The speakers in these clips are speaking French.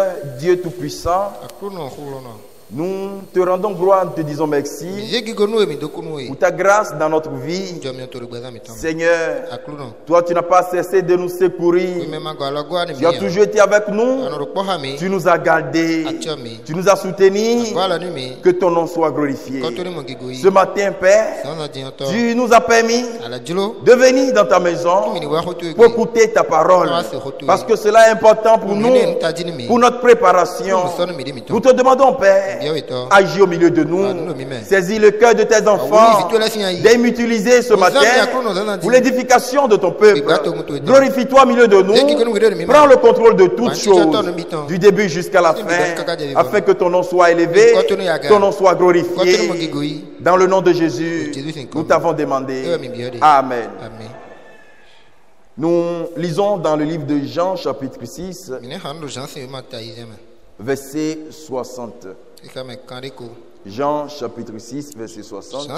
Seigneur, Dieu Tout-Puissant, nous te rendons gloire, nous te disons merci pour ta grâce dans notre vie. Seigneur, toi tu n'as pas cessé de nous secourir. Tu as toujours été avec nous. Tu nous as gardés. Tu nous as soutenus. Que ton nom soit glorifié. Ce matin, Père, tu nous as permis de venir dans ta maison pour écouter ta parole. Parce que cela est important pour nous, pour notre préparation. Nous te demandons, Père, agis au milieu de nous, saisis le cœur de tes enfants, d'aime utiliser ce matin pour l'édification de ton peuple. Glorifie-toi au milieu de nous, prends le contrôle de toutes choses, du début jusqu'à la fin, afin que ton nom soit élevé, ton nom soit glorifié. Dans le nom de Jésus, nous t'avons demandé. Amen. Nous lisons dans le livre de Jean, chapitre 6, verset 60. Jean chapitre 6 verset 60.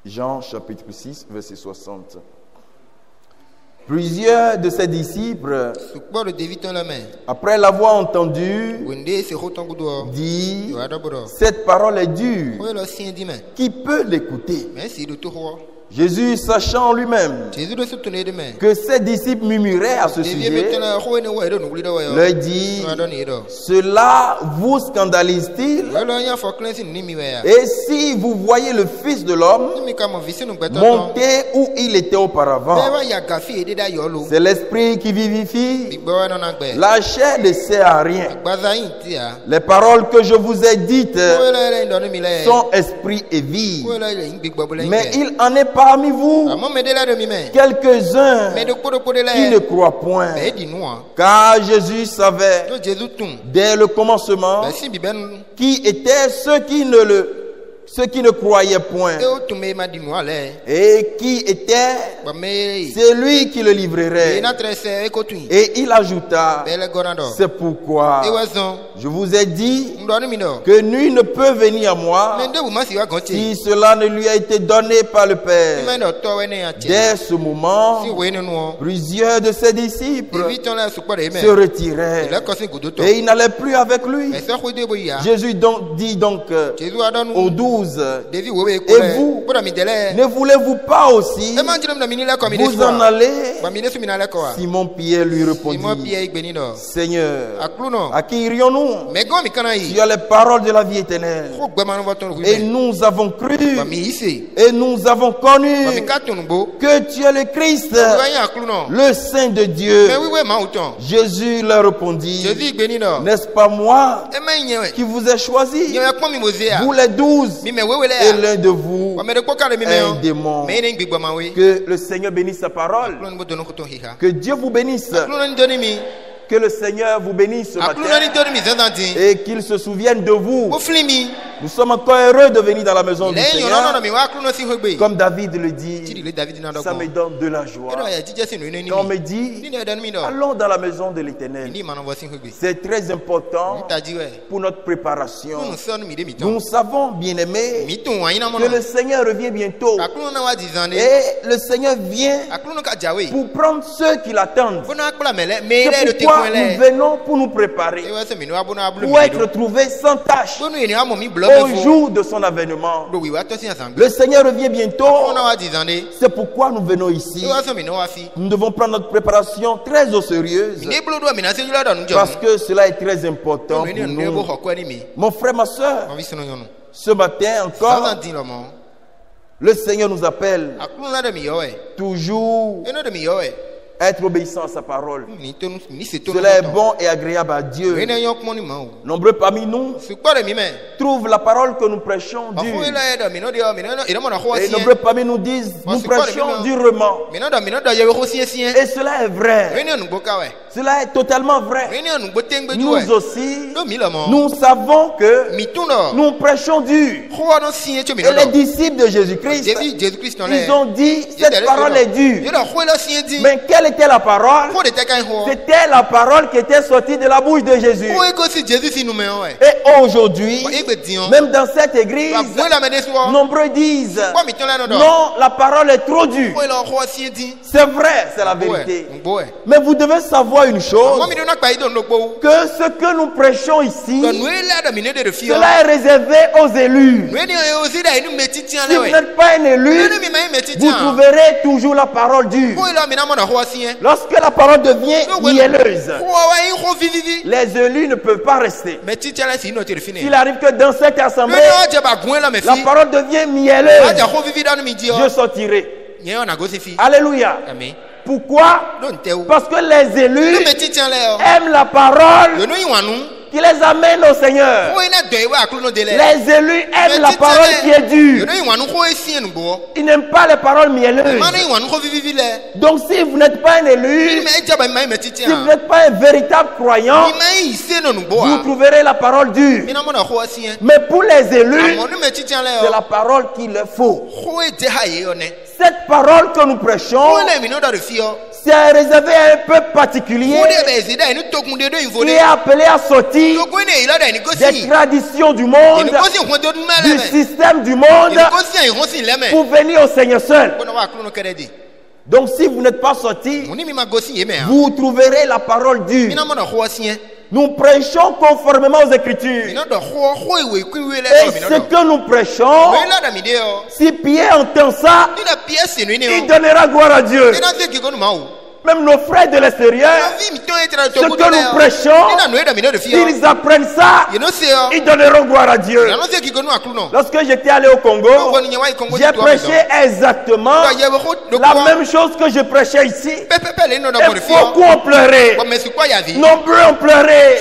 Jean chapitre 6 verset 60. Plusieurs de ses disciples, après l'avoir entendu, disent: cette parole est dure, qui peut l'écouter? Jésus, sachant en lui-même que ses disciples murmuraient à ce sujet, leur dit: cela vous scandalise-t-il? Et si vous voyez le Fils de l'homme monter où il était auparavant, c'est l'Esprit qui vivifie, la chair ne sert à rien. Les paroles que je vous ai dites sont esprit et vie. Mais il en est parmi vous quelques-uns qui ne croient point. Car Jésus savait dès le commencement qui étaient ceux qui ne croyaient point et qui était celui qui le livrerait. Et il ajouta: c'est pourquoi je vous ai dit que nul ne peut venir à moi si cela ne lui a été donné par le Père. Dès ce moment, plusieurs de ses disciples se retirèrent et ils n'allaient plus avec lui. Jésus dit donc aux 12: et vous, ne voulez-vous pas aussi vous en aller? Simon-Pierre lui répondit: Seigneur, à qui irions-nous? Tu as les paroles de la vie éternelle. Et nous avons cru et nous avons connu que tu es le Christ, le Saint de Dieu. Jésus leur répondit: n'est-ce pas moi qui vous ai choisi, vous les 12, et l'un de vous est un démon? Que le Seigneur bénisse sa parole. Que Dieu vous bénisse. Que le Seigneur vous bénisse ce matin et qu'il se souvienne de vous. Nous sommes encore heureux de venir dans la maison du Seigneur. Comme David le dit, ça me donne de la joie. Quand on me dit: allons dans la maison de l'Éternel, c'est très important pour notre préparation. Nous savons, bien-aimés, que le Seigneur revient bientôt. Et le Seigneur vient pour prendre ceux qui l'attendent. C'est pourquoi nous venons pour nous préparer, pour être trouvés sans tâche au jour de son avènement. Le Seigneur revient bientôt. C'est pourquoi nous venons ici. Nous devons prendre notre préparation très au sérieux, parce que cela est très important pour nous. Mon frère, ma soeur, ce matin encore, le Seigneur nous appelle toujours être obéissant à sa parole. Cela est bon et agréable à Dieu. Nombreux parmi nous trouvent la parole que nous prêchons dure. Et nombreux parmi nous disent: nous prêchons durement. Et cela est vrai. Cela est totalement vrai. Nous aussi, nous savons que nous prêchons dur. Et les disciples de Jésus-Christ, ils ont dit: cette parole est dure. Mais quelle quelle était la parole? C'était la parole qui était sortie de la bouche de Jésus. Et aujourd'hui, même dans cette église, nombreux disent non, la parole est trop dure. C'est vrai, c'est la vérité. Mais vous devez savoir une chose, que ce que nous prêchons ici, cela est réservé aux élus. Si vous n'êtes pas un élu, vous trouverez toujours la parole dure. Lorsque la parole devient mielleuse, les élus ne peuvent pas rester. S'il arrive que dans cette assemblée, la parole devient mielleuse, je sortirai. Alléluia. Pourquoi? Parce que les élus aiment la parole qui les amène au Seigneur. Les élus aiment la parole qui est dure. Ils n'aiment pas les paroles mielleuses. Donc si vous n'êtes pas un élu, si vous n'êtes pas un véritable croyant, vous trouverez la parole dure. Mais pour les élus, c'est la parole qu'il leur faut. Cette parole que nous prêchons, c'est réservé à un peuple particulier qui est appelé à sortir des traditions du monde, du système du monde, pour venir au Seigneur seul. Donc si vous n'êtes pas sorti, vous trouverez la parole dure. Nous prêchons conformément aux Écritures. Et ce que nous prêchons, si Pierre entend ça, il donnera gloire à Dieu. Même nos frères de l'extérieur, ce que nous prêchons, s'ils apprennent ça, ils donneront gloire à Dieu. Lorsque j'étais allé au Congo, j'ai prêché exactement la même chose que je prêchais ici. Et beaucoup ont pleuré. Nombreux ont pleuré.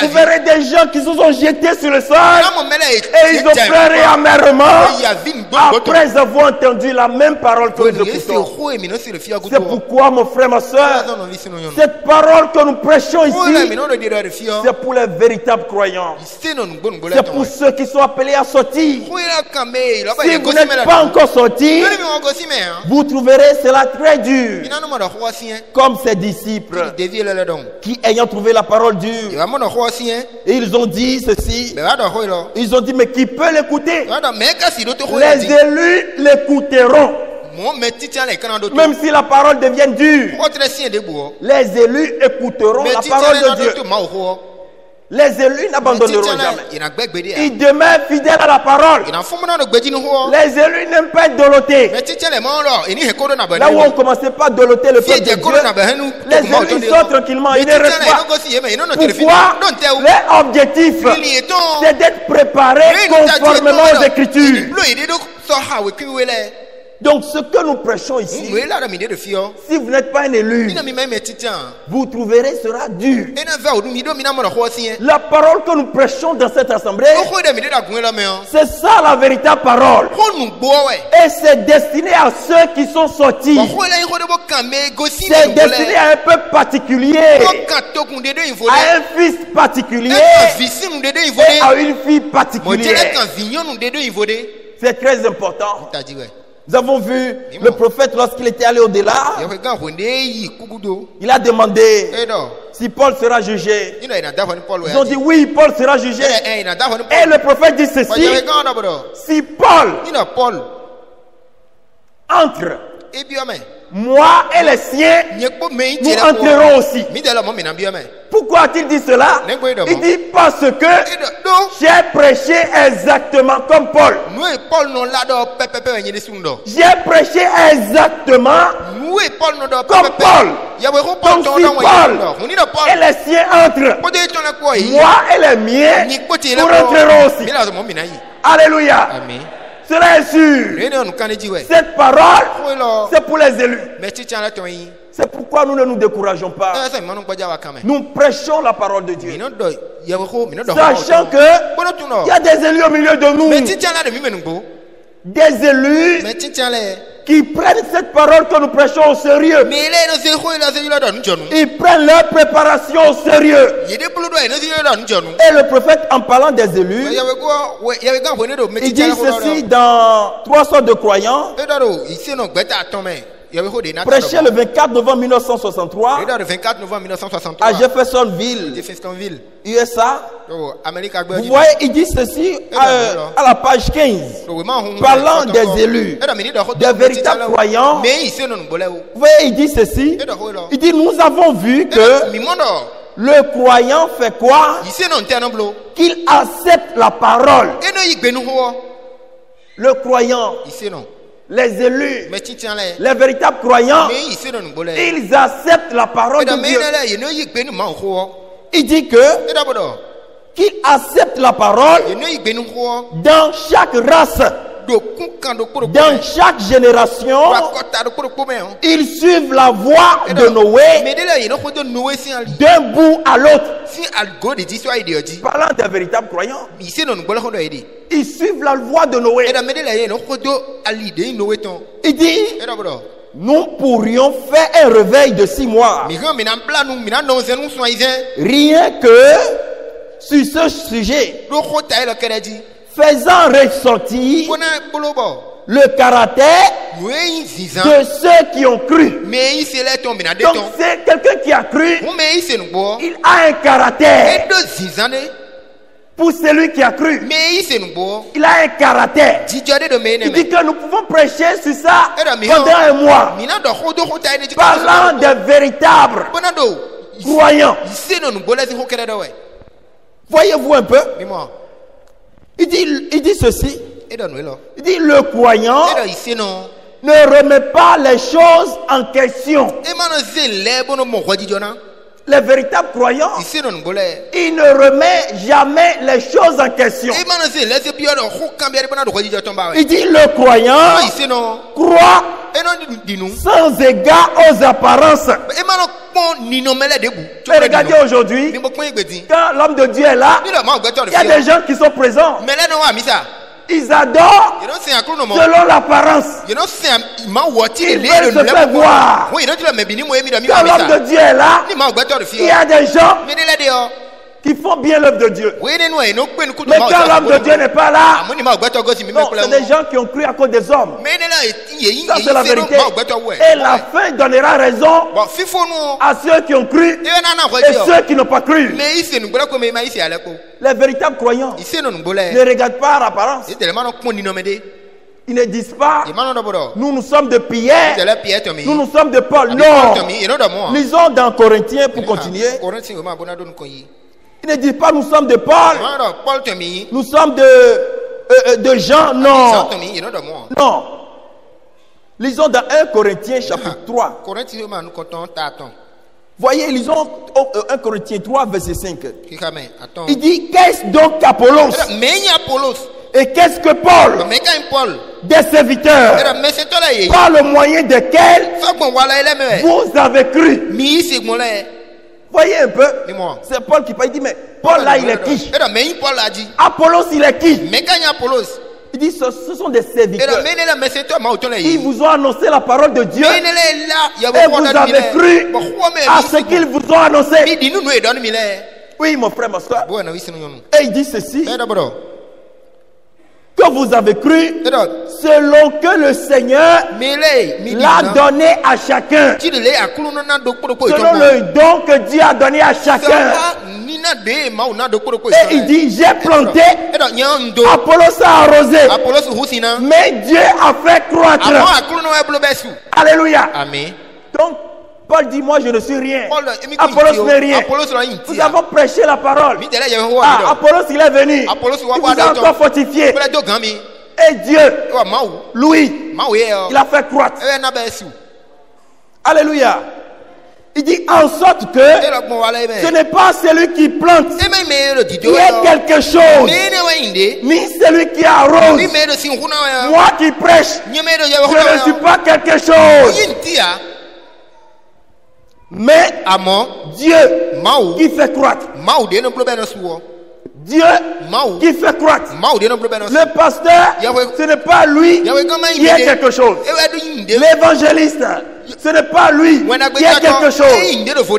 Vous verrez des gens qui se sont jetés sur le sol et ils ont pleuré amèrement après avoir entendu la même parole que nous écoutons. C'est pourquoi, mon frère, ma soeur, cette parole que nous prêchons ici, c'est pour les véritables croyants. C'est pour ceux qui sont appelés à sortir. Si vous n'êtes pas encore sortis, vous trouverez cela très dur. Comme ces disciples qui, ayant trouvé la parole dure, et ils ont dit ceci. Ils ont dit, mais qui peut l'écouter? Les élus l'écouteront. Même si la parole devient dure, les élus écouteront la parole de Dieu. Les élus n'abandonneront jamais. Ils demeurent fidèles à la parole. Les élus n'aiment pas être dolotés. Là où on ne commençait pas à doloter le peuple de Dieu, les élus sortent tranquillement. Ils ne restent pas. Pourquoi? Leur objectif, c'est d'être préparés conformément aux Écritures. Donc ce que nous prêchons ici, si vous n'êtes pas un élu, vous trouverez sera dur. La parole que nous prêchons dans cette assemblée, c'est ça la véritable parole. Et c'est destiné à ceux qui sont sortis. C'est destiné à un peuple particulier, à un fils particulier et à une fille particulière. C'est très important. Nous avons vu le prophète lorsqu'il était allé au-delà. Il a demandé si Paul sera jugé. Ils ont dit oui, Paul sera jugé. Et le prophète dit ceci: si Paul entre, moi et les siens, nous entrerons aussi. Pourquoi a-t-il dit cela? Il dit parce que j'ai prêché exactement comme Paul. J'ai prêché exactement comme Paul. Donc si Paul et les siens entrent, moi et les miens, nous rentrerons aussi. Alléluia. Cela est sûr. Cette parole, c'est pour les élus. C'est pourquoi nous ne nous décourageons pas. Nous prêchons la parole de Dieu, sachant qu'il y a des élus au milieu de nous. Des élus qui prennent cette parole que nous prêchons au sérieux. Ils prennent leur préparation au sérieux. Et le prophète, en parlant des élus, il dit ceci dans 3 sortes de croyants. prêché le 24 novembre 1963 à Jeffersonville, USA. Vous voyez, il dit ceci à la page 15, parlant des élus, des véritables croyants. Vous voyez, il dit ceci, il dit, nous avons vu que le croyant fait quoi? Qu'il accepte la parole. Le croyant, les élus, les véritables croyants, ils acceptent la parole de Dieu. Il dit que qu'il accepte la parole dans chaque race, dans chaque génération. Ils suivent la voie de Noé d'un bout à l'autre. Parlant des véritables croyants, ils suivent la voie de Noé. Il dit, nous pourrions faire un réveil de 6 mois. Rien que sur ce sujet, faisant ressortir le caractère de ceux qui ont cru. Donc c'est quelqu'un qui a cru, il a un caractère. Pour celui qui a cru, il a un caractère. Il dit que nous pouvons prêcher sur ça pendant un mois, parlant des véritables croyants. Voyez-vous un peu? Il dit ceci. Il dit, le croyant ne remet pas les choses en question. Les véritables croyants, ils ne remettent jamais les choses en question. Il dit, le croyant croit sans égard aux apparences. Mais regardez aujourd'hui, quand l'homme de Dieu est là, il y a des gens qui sont présents. Ils adorent selon l'apparence. Ils veulent se faire voir. Quand l'homme de Dieu est là, il y a des gens qui font bien l'œuvre de Dieu. Mais quand l'homme de Dieu n'est pas là, non, c'est des gens qui ont cru à cause des hommes. Ça, c'est la vérité. Et la fin donnera raison à ceux qui ont cru et ceux qui n'ont pas cru. Les véritables croyants ne regardent pas l'apparence. Ils ne disent pas, nous sommes de Pierre, nous sommes de Paul. Non. Lisons dans Corinthiens pour continuer. Ils ne disent pas, nous sommes de Paul, nous sommes de Jean. Non. Non. Lisons dans 1 Corinthiens chapitre 3. Voyez, lisons 1 Corinthiens 3, verset 5. Il dit, qu'est-ce donc qu'Apollos? Et qu'est-ce que Paul? Des serviteurs, par le moyen desquels vous avez cru. Voyez un peu, c'est Paul qui parle. Il dit, mais Paul là, il est qui? Apollos, il est qui? Il dit, ce sont des serviteurs. Ils vous ont annoncé la parole de Dieu et vous avez cru à ce qu'ils vous ont annoncé. Oui, mon frère, ma soeur. Et il dit ceci, que vous avez cru selon que le Seigneur l'a donné à chacun, selon le don que Dieu a donné à chacun. Et il dit, j'ai planté, Apollos a arrosé, mais Dieu a fait croître. Alléluia. Donc Paul dit, moi je ne suis rien, Apollos n'est rien. Nous avons prêché la parole. Apollos il est venu, il vous a encore fortifié. Et Dieu, lui, il a fait croître. Alléluia. Il dit en sorte que ce n'est pas celui qui plante qui est quelque chose, ni celui qui arrose. Moi qui prêche, je ne suis pas quelque chose. Mais Dieu qui fait croître. Dieu qui fait croître. Le pasteur, ce n'est pas lui qui est quelque chose. L'évangéliste, ce n'est pas lui qui est quelque chose.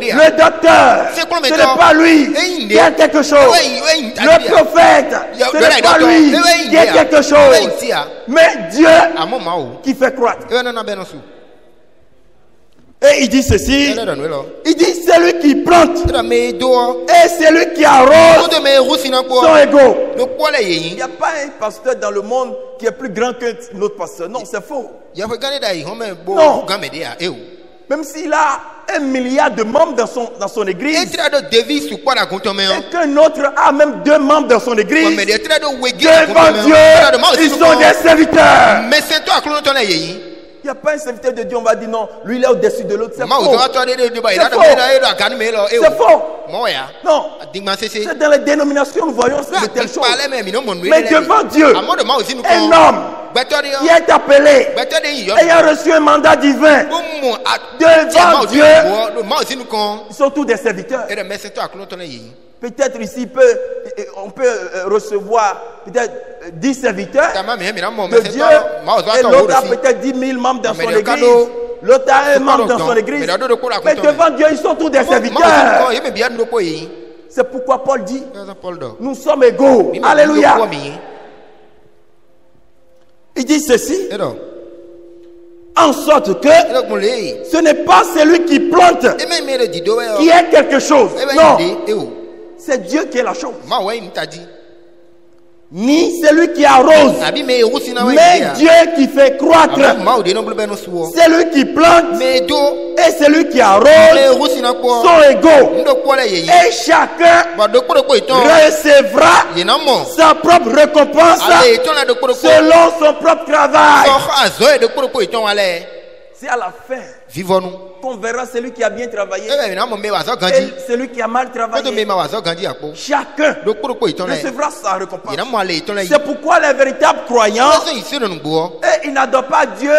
Le docteur, ce n'est pas lui qui est quelque chose. Le prophète, ce n'est pas lui qui est quelque chose. Mais Dieu qui fait croître. Et il dit ceci. Il dit celui qui plante et celui qui arrose sont égaux. Il n'y a pas un pasteur dans le monde qui est plus grand qu'un autre pasteur. Non, c'est faux. Non. Même s'il a 1 milliard de membres dans son église, et qu'un autre a même 2 membres dans son église, devant Dieu, ils sont des serviteurs. Il n'y a pas un serviteur de Dieu, on va dire non, lui il est au-dessus de l'autre. C'est faux. C'est faux. Non. C'est dans les dénominations nous voyons de telles choses. Mais devant Dieu, un homme qui est appelé, ayant reçu un mandat divin, devant Dieu, ils sont tous des serviteurs. Peut-être ici, on peut recevoir peut-être 10 serviteurs de Dieu, et l'autre a peut-être 10 000 membres dans son église. L'autre a un membre dans son église. Mais devant Dieu, ils sont tous des serviteurs. C'est pourquoi Paul dit, nous sommes égaux. Alléluia. Il dit ceci, en sorte que ce n'est pas celui qui plante qui est quelque chose. Non. C'est Dieu qui est la chose. Ni celui qui arrose, mais Dieu qui fait croître. Celui qui plante et celui qui arrose sont égaux. Et chacun recevra sa propre récompense selon son propre travail. C'est à la fin qu'on verra celui qui a bien travaillé et celui qui a mal travaillé. Chacun recevra sa récompense. C'est pourquoi les véritables croyants, ils n'adorent pas Dieu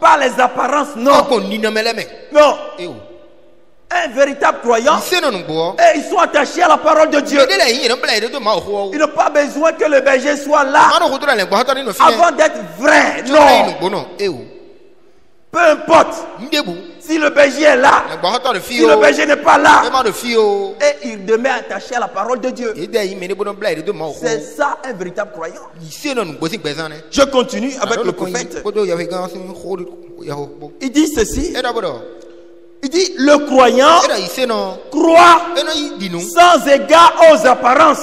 par les apparences. Non. Non. Un véritable croyant, et ils sont attachés à la parole de Dieu. Ils n'ont pas besoin que le berger soit là avant d'être vrai. Non. Peu importe si le berger est là, si le berger n'est pas là, et il demeure attaché à la parole de Dieu. C'est ça un véritable croyant. Je continue avec le prophète. Il dit ceci. Il dit, le croyant croit sans égard aux apparences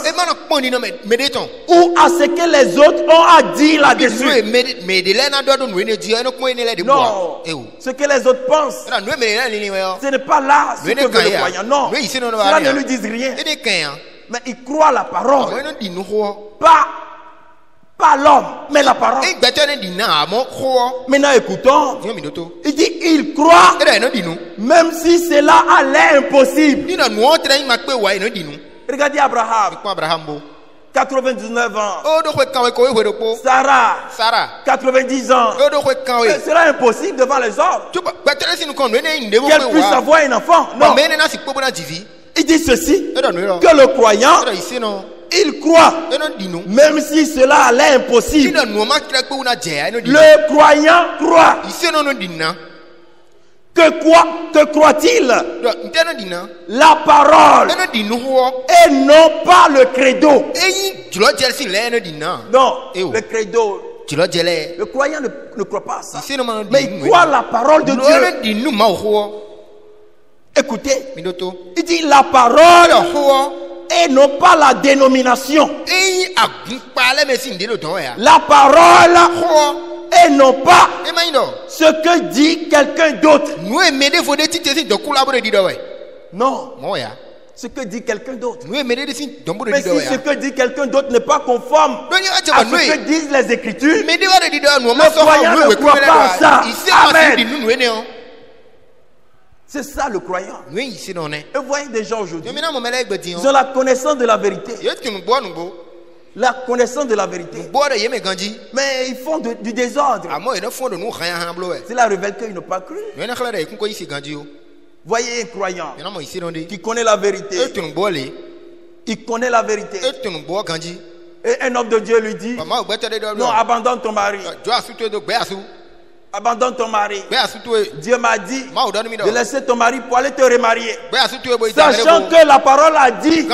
ou à ce que les autres ont à dire là-dessus. Non, ce que les autres pensent, ce n'est pas là ce que veut le croyant. Non, cela ne lui dit rien. Mais il croit la parole, pas l'homme, mais la parole. Maintenant écoutons. Il dit il croit même si cela a l'air impossible. Regardez Abraham, 99 ans. Sarah, 90 ans. Cela est impossible devant les autres qu'elle puisse avoir un enfant. Non. Il dit ceci, que le croyant, il croit, même si cela a l'air impossible. Le croyant croit. Que croit-il? La parole et non pas le credo. Non, le credo. Le croyant ne croit pas à ça, mais il croit la parole de Dieu. Écoutez, il dit la parole et non pas la dénomination. La parole et non pas ce que dit quelqu'un d'autre. Non. Ce que dit quelqu'un d'autre. Mais si ce que dit quelqu'un d'autre n'est pas conforme à ce que disent les Écritures, le croyant ne croit pas à ça. Amen. C'est ça le croyant. Et vous voyez des gens aujourd'hui, ils ont la connaissance de la vérité. La connaissance de la vérité. Mais ils font du désordre. C'est la révèle qu'ils n'ont pas cru. Voyez un croyant qui connaît la vérité. Il connaît la vérité. Et un homme de Dieu lui dit, non, abandonne ton mari. Abandonne ton mari. Dieu m'a dit de laisser ton mari pour aller te remarier. Sachant que la parole a dit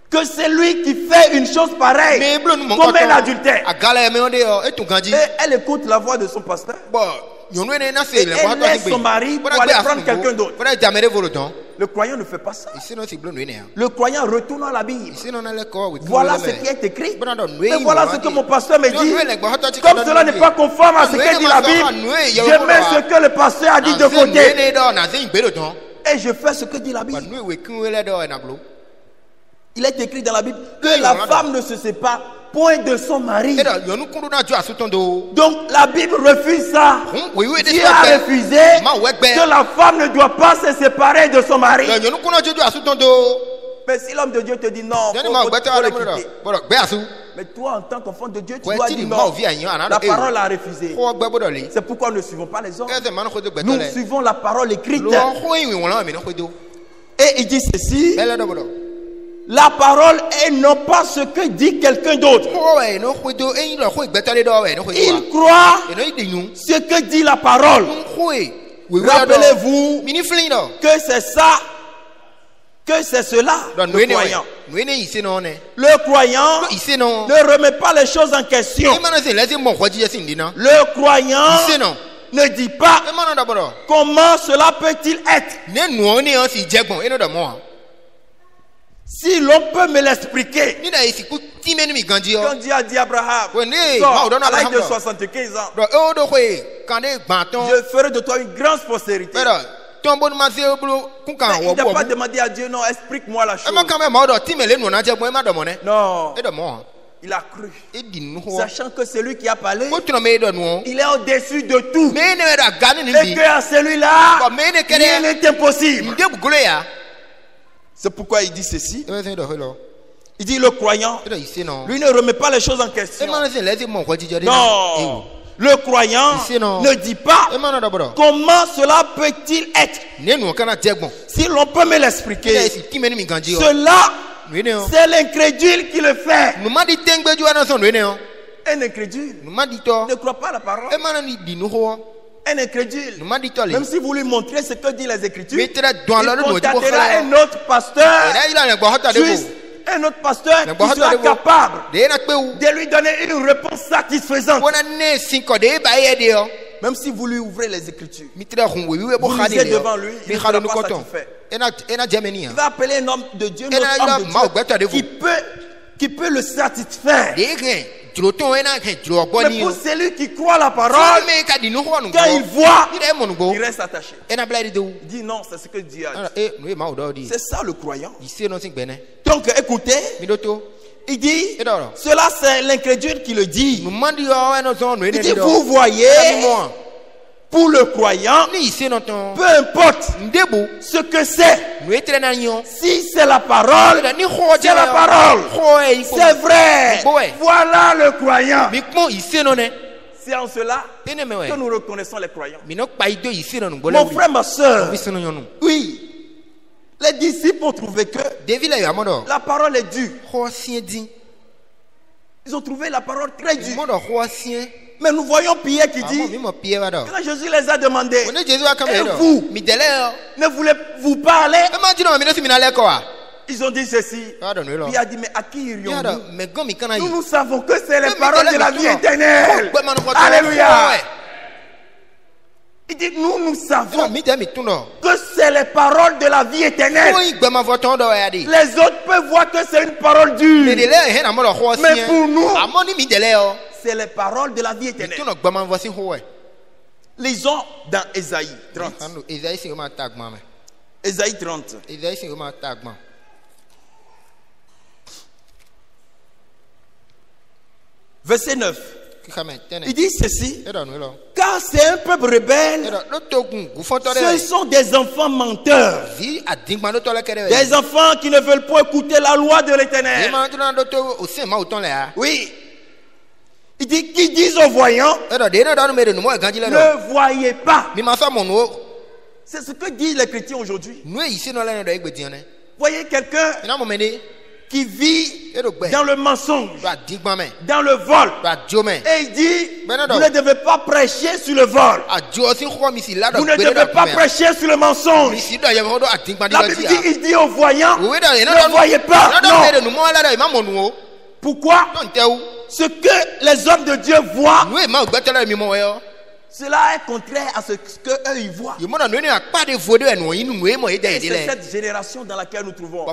que c'est lui qui fait une chose pareille commet l'adultère. Et elle écoute la voix de son pasteur. Et elle laisse son mari pour aller prendre quelqu'un d'autre. Le croyant ne fait pas ça. Le croyant retourne à la Bible. Voilà ce qui est écrit. Et voilà ce que mon pasteur me dit. Comme cela n'est pas conforme à ce que dit la Bible, je mets ce que le pasteur a dit de côté. Et je fais ce que dit la Bible. Il est écrit dans la Bible que la femme ne se sépare point de son mari. Donc la Bible refuse ça. Dieu a refusé que la femme ne doit pas se séparer de son mari. Mais si l'homme de Dieu te dit non, mais toi en tant qu'enfant de Dieu, tu dois dire non. La parole a refusé. C'est pourquoi nous ne suivons pas les hommes. Nous suivons la parole écrite. Et il dit ceci. La parole est non pas ce que dit quelqu'un d'autre. Il croit ce que dit la parole. Rappelez-vous que c'est ça, que c'est cela, le croyant. Le croyant ne remet pas les choses en question. Le croyant ne dit pas comment cela peut-il être. Si l'on peut me l'expliquer. Quand Dieu a dit à Abraham, à l'âge de 75 ans, je ferai de toi une grande postérité. Mais il n'a pas demandé à Dieu, non, explique-moi la chose. Non. Il a cru, sachant que celui qui a parlé, il est au-dessus de tout. Et qu'à celui-là, rien n'est impossible. C'est pourquoi il dit ceci. Il dit le croyant, lui ne remet pas les choses en question. Non. Le croyant ne dit pas comment cela peut-il être. Si l'on peut me l'expliquer, cela, c'est l'incrédule qui le fait. Un incrédule ne croit pas à la parole. Un incrédule, même si vous lui montrez ce que disent les Écritures, il contactera un autre pasteur, un autre pasteur qui sera capable de lui donner une réponse satisfaisante. Même si vous lui ouvrez les Écritures, vous lisez devant lui, il ne sera pas satisfait. Il va appeler un homme de Dieu, notre homme de Dieu, qui peut le satisfaire. Mais pour celui qui croit la parole, quand il voit, il reste attaché. Il dit non, c'est ce que Dieu a dit. C'est ça le croyant. Donc écoutez, il dit, cela c'est l'incrédule qui le dit. Il dit, vous voyez, pour le croyant, peu importe ce que c'est. Si c'est la parole, c'est la parole. C'est vrai. Voilà le croyant. C'est en cela que nous reconnaissons les croyants. Mon frère, ma soeur, oui, les disciples ont trouvé que la parole est dure. Ils ont trouvé la parole très dure. Mais nous voyons Pierre qui dit, quand Jésus les a demandé, et vous, ne voulez-vous pas aller? Ils ont dit ceci. Puis il a dit, mais à qui irions-nous? Nous savons que c'est les paroles de la vie éternelle. Alléluia. Il dit, nous savons que c'est les paroles de la vie éternelle. Les autres peuvent voir que c'est une parole dure. Mais pour nous, c'est les paroles de la vie éternelle. Lisons dans Ésaïe 30. Ésaïe 30. Verset 9. Il dit ceci. Car c'est un peuple rebelle. Ce sont des enfants menteurs. Des enfants qui ne veulent pas écouter la loi de l'Éternel. Oui. Il dit, qui disent aux voyants, ne voyez pas. C'est ce que disent les chrétiens aujourd'hui. Voyez quelqu'un qui vit dans le mensonge, dans le vol. Et il dit, vous ne devez pas prêcher sur le vol. Vous ne devez pas prêcher sur le mensonge. La Bible dit, il dit aux voyants, ne voyez pas. Non. Pourquoi? Ce que les hommes de Dieu voient, Cela est contraire à ce qu'eux ils voient. Et c'est cette génération dans laquelle nous trouvons.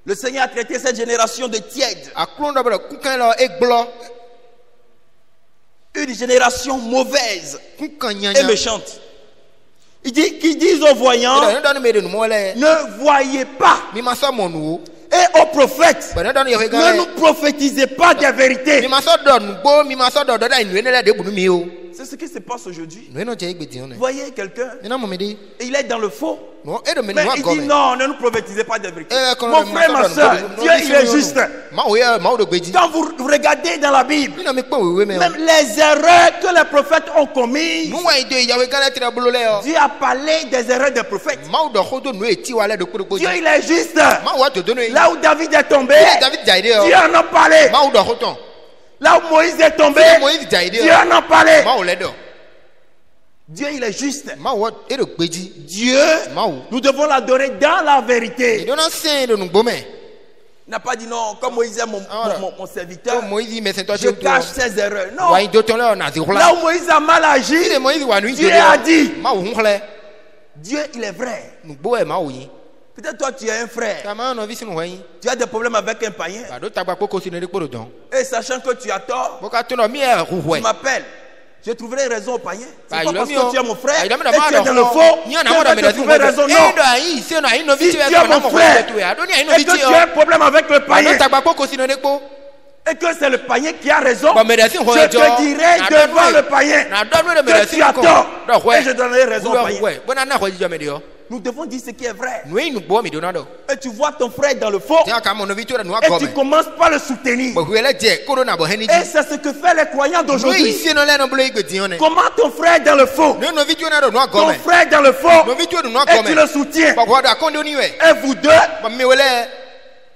Le Seigneur a traité cette génération de tiède. Une génération mauvaise et méchante. Il dit qu'ils disent aux voyants, ne voyez pas. Et aux prophètes, ne nous prophétisez pas des vérités. C'est ce qui se passe aujourd'hui. Vous voyez quelqu'un, il est dans le faux. Mais il dit non, ne nous prophétisez pas des vérités. Mon frère, ma soeur, Dieu il est juste. Quand vous regardez dans la Bible, même les erreurs que les prophètes ont commises, Dieu a parlé des erreurs des prophètes. Dieu il est juste. Là où David est tombé, Dieu en a parlé. Là où Moïse est tombé, Dieu en a parlé. Dieu il est juste. Dieu, nous devons l'adorer dans la vérité. Il n'a pas dit non, comme Moïse est mon serviteur, je cache ses erreurs. Non. Là où Moïse a mal agi, Dieu a dit. Dieu il est vrai. Peut-être toi tu es un frère. Tu as des problèmes avec un païen. Et sachant que tu as tort, tu m'appelles. Je trouverai raison au païen. C'est pas parce que tu es mon frère et tu es dans le faux que je trouverai raison. Non. Si tu es mon frère et que tu as un problème avec le païen et que c'est le païen qui a raison, je te dirai devant le païen que tu as tort et je donnerai raison au païen. Nous devons dire ce qui est vrai. Et tu vois ton frère dans le faux et tu commences par le soutenir. Et c'est ce que fait les croyants d'aujourd'hui. Comment ton frère est dans le faux, ton frère est dans le faux et tu le soutiens. Et vous deux,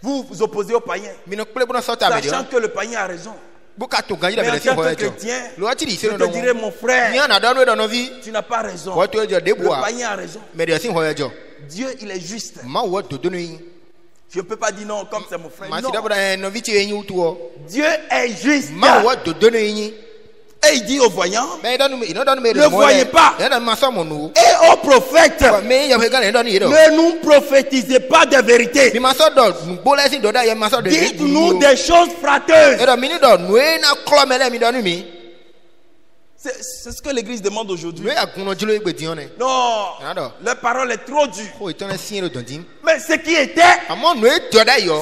vous vous opposez au païen, sachant que le païen a raison. Mais en tant que chrétien, je te dirais mon frère, tu n'as pas raison. Le païen a raison. Dieu il est juste. Je ne peux pas dire non comme c'est mon frère. Non. Dieu est juste. Et il dit aux voyants, ne voyez pas. Et aux prophètes, ne nous prophétisez pas de vérité. Dites-nous des choses flatteuses. C'est ce que l'église demande aujourd'hui. Non, leur parole est trop dure. Mais ce qui était,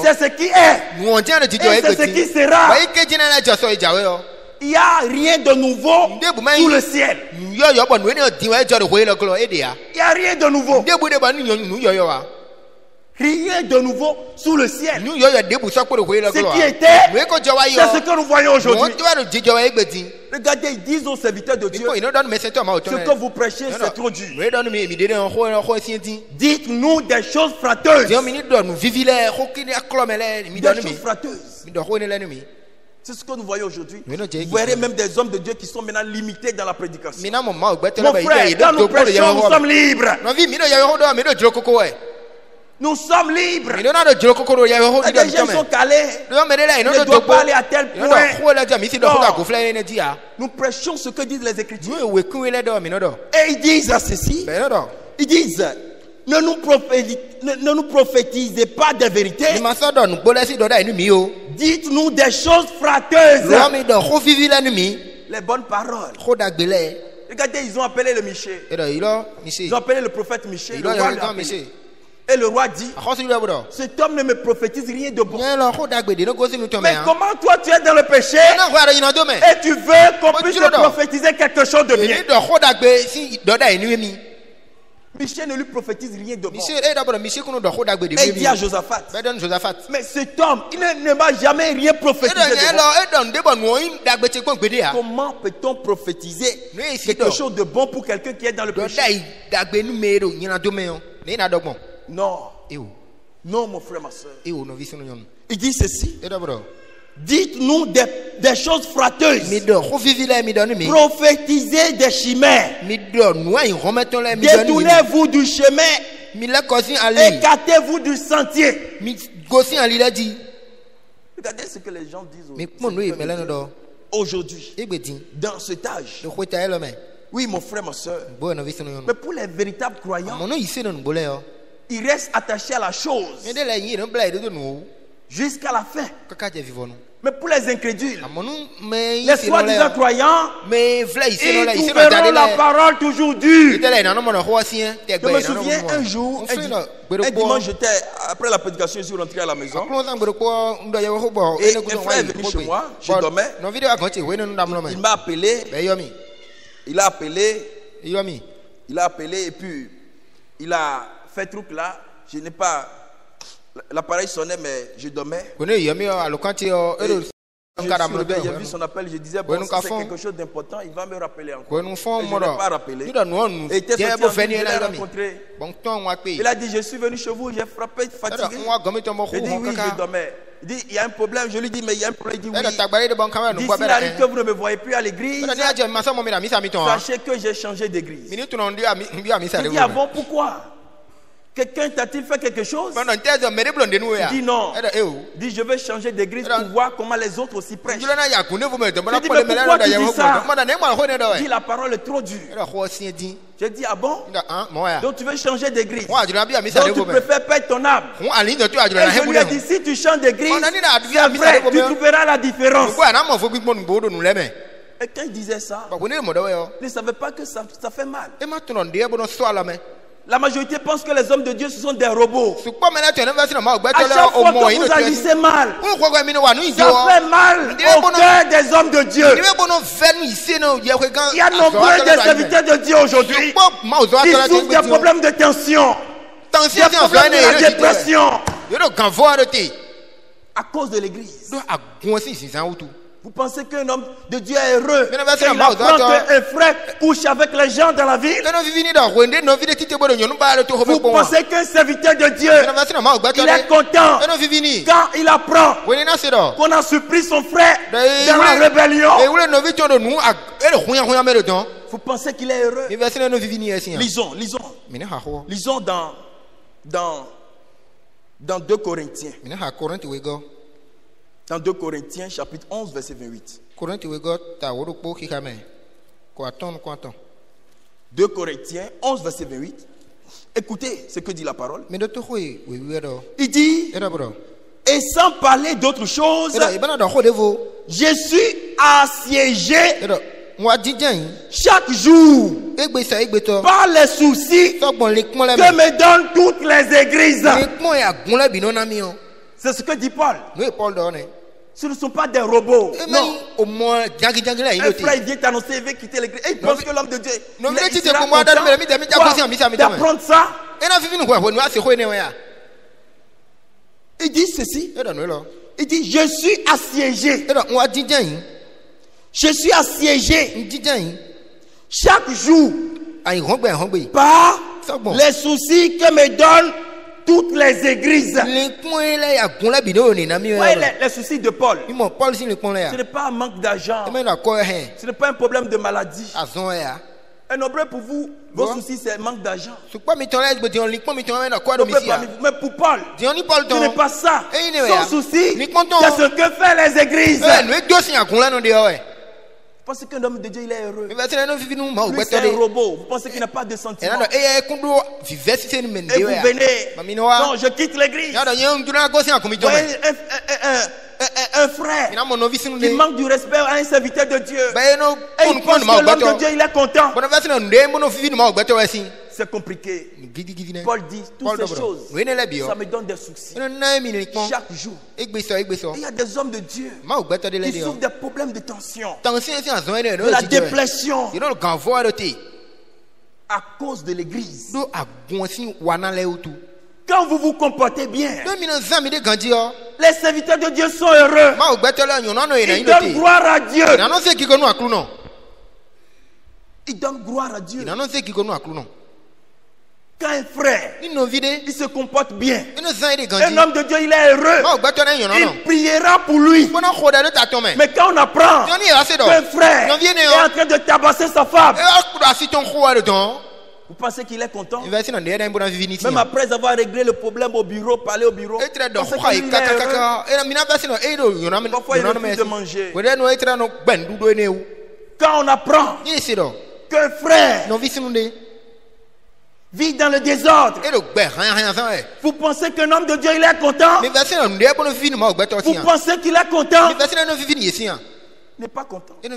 c'est ce qui est. Et c'est ce qui sera. Il n'y a rien de nouveau sous le ciel. Il n'y a rien de nouveau. Rien de nouveau sous le ciel. Ce qui était, c'est ce que nous voyons aujourd'hui. Regardez, ils disent aux serviteurs de Dieu, ce que vous prêchez, c'est trop dur. Dites-nous des choses flatteuses. Des choses flatteuses. C'est ce que nous voyons aujourd'hui. Vous verrez même des hommes de Dieu qui sont maintenant limités dans la prédication. Mon frère, quand nous prêchons, nous sommes libres. Nous sommes libres. Et des gens sont calés. Ne doivent pas aller à tel point. Non. Nous prêchons ce que disent les Écritures. Et ils disent à ceci. Ils disent, ne nous prophétisez pas de vérité. Dites-nous des choses flatteuses. Les bonnes paroles. Regardez, ils ont appelé le Michée. Ils ont appelé le prophète Michée. Et le roi dit, cet homme ne me prophétise rien de bon. Mais comment toi tu es dans le péché et tu veux qu'on puisse te prophétiser quelque chose de bien? Michée ne lui prophétise rien de bon. Et il dit à Josaphat, mais cet homme, il ne m'a jamais rien prophétisé de bon. Comment peut-on prophétiser quelque chose de bon pour quelqu'un qui est dans le péché? Non. Non, mon frère, ma soeur. Il dit ceci. Dites-nous des choses flatteuses. Prophétisez des chimères. Détournez-vous du chemin. Écartez-vous du sentier. Regardez ce que les gens disent. aujourd'hui, dans cet âge, oui, mon frère, ma soeur, mais pour les véritables croyants, ils restent attachés à la chose jusqu'à la fin. Mais pour les incrédules, les soi-disant croyants, ils trouveront la parole toujours dure. Je me souviens un jour, un dimanche, après la prédication, je suis rentré à la maison. Et un frère est venu chez moi, je dormais. Il m'a appelé. Il a appelé et puis il a fait truc là. Je n'ai pas. L'appareil sonnait, mais je dormais. J'ai vu son appel, je disais, bon, si c'est quelque chose d'important, il va me rappeler encore. Et je ne l'ai pas rappelé. Et il était sorti, je l'ai rencontré. Il a dit, je suis venu chez vous, j'ai frappé, fatigué. Il dit, oui, je dormais. Il dit, il y a un problème. Je lui dis, mais il y a un problème. Il dit, oui. Il dit, s'il arrive que vous ne me voyez plus à l'église, sachez que j'ai changé d'église. Il dit, ah bon, pourquoi? Quelqu'un t'a-t-il fait quelque chose? Il dit non. Il dit, je vais changer d'église pour voir comment les autres aussi prêchent. Je dis, mais pourquoi tu dis ça? Il dit, la parole est trop dure. J'ai dit, ah bon? Donc tu veux changer d'église? Donc tu préfères perdre ton âme? Et je lui ai dit, si tu changes d'église, c'est vrai, tu trouveras la différence. Et quand il disait ça, il ne savait pas que ça fait mal. La majorité pense que les hommes de Dieu, ce sont des robots. À chaque fois que vous agissez mal, ça fait mal au cœur des hommes de Dieu. Il y a nombreux des serviteurs de Dieu aujourd'hui qui souffrent des problèmes de tension, des problèmes de la dépression, à cause de l'église. Vous pensez qu'un homme de Dieu est heureux quand il apprend qu'un frère couche avec les gens dans la ville? Vous pensez qu'un serviteur de Dieu, il est content quand il apprend qu'on a surpris son frère dans la rébellion? Vous pensez qu'il est heureux? Lisons dans 2 Corinthiens. Dans 2 Corinthiens, chapitre 11, verset 28. 2 Corinthiens 11, verset 28. Écoutez ce que dit la parole. Il dit, et sans parler d'autre chose, je suis assiégé chaque jour par les soucis que me donnent toutes les églises. C'est ce que dit Paul. Ce ne sont pas des robots. Non. Un frère vient t'annoncer, il veut quitter l'église. Et il pense que l'homme de Dieu, il sera content d'apprendre ça. Il dit ceci. Il dit, je suis assiégé. Je suis assiégé chaque jour par les soucis que me donnent toutes les églises. Les soucis de Paul, ce n'est pas un manque d'argent, ce n'est pas un problème de maladie. Un nombreux pour vous, vos soucis c'est un manque d'argent. Mais pour Paul, ce n'est pas ça. Son souci, c'est ce que fait les églises. Vous pensez qu'un homme de Dieu il est heureux? Lui c'est un robot. Vous pensez qu'il n'a pas de sentiments? Et vous venez. Non, je quitte l'église. Un frère qui manque du respect à un serviteur de Dieu. Et il pense que l'homme de Dieu il est content. C'est compliqué. Paul dit toutes ces choses, ça me donne des soucis chaque jour. Il y a des hommes de Dieu qui souffrent des problèmes de tension, de la dépression à cause de l'église. Quand vous vous comportez bien, les serviteurs de Dieu sont heureux. Ils donnent gloire à Dieu. Ils donnent gloire à Dieu. Quand un frère, il se comporte bien, un homme de Dieu, il est heureux, il priera pour lui. Mais quand on apprend qu'un frère est en train de tabasser sa femme, Vous pensez qu'il est content? Même après avoir réglé le problème au bureau, parler au bureau. Parfois il refuse de manger. Quand on apprend qu'un frère vit dans le désordre, vous pensez qu'un homme de Dieu il est content? Vous pensez qu'il est content? Il n'est pas content. Ce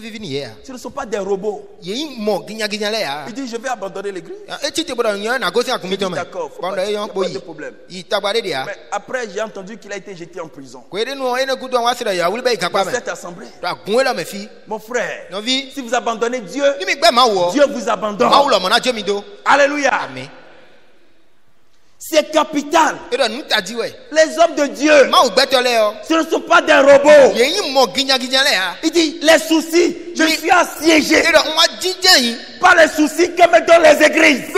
ne sont pas des robots. Il dit je vais abandonner l'église. D'accord, pas de problème. Mais après j'ai entendu qu'il a été jeté en prison. Dans cette assemblée. Mon frère, si vous abandonnez Dieu, Dieu vous abandonne. Alléluia. Amen. C'est capital. Les hommes de Dieu, ce ne sont pas des robots. Il dit, les soucis, je suis assiégé par les soucis que me donnent les églises.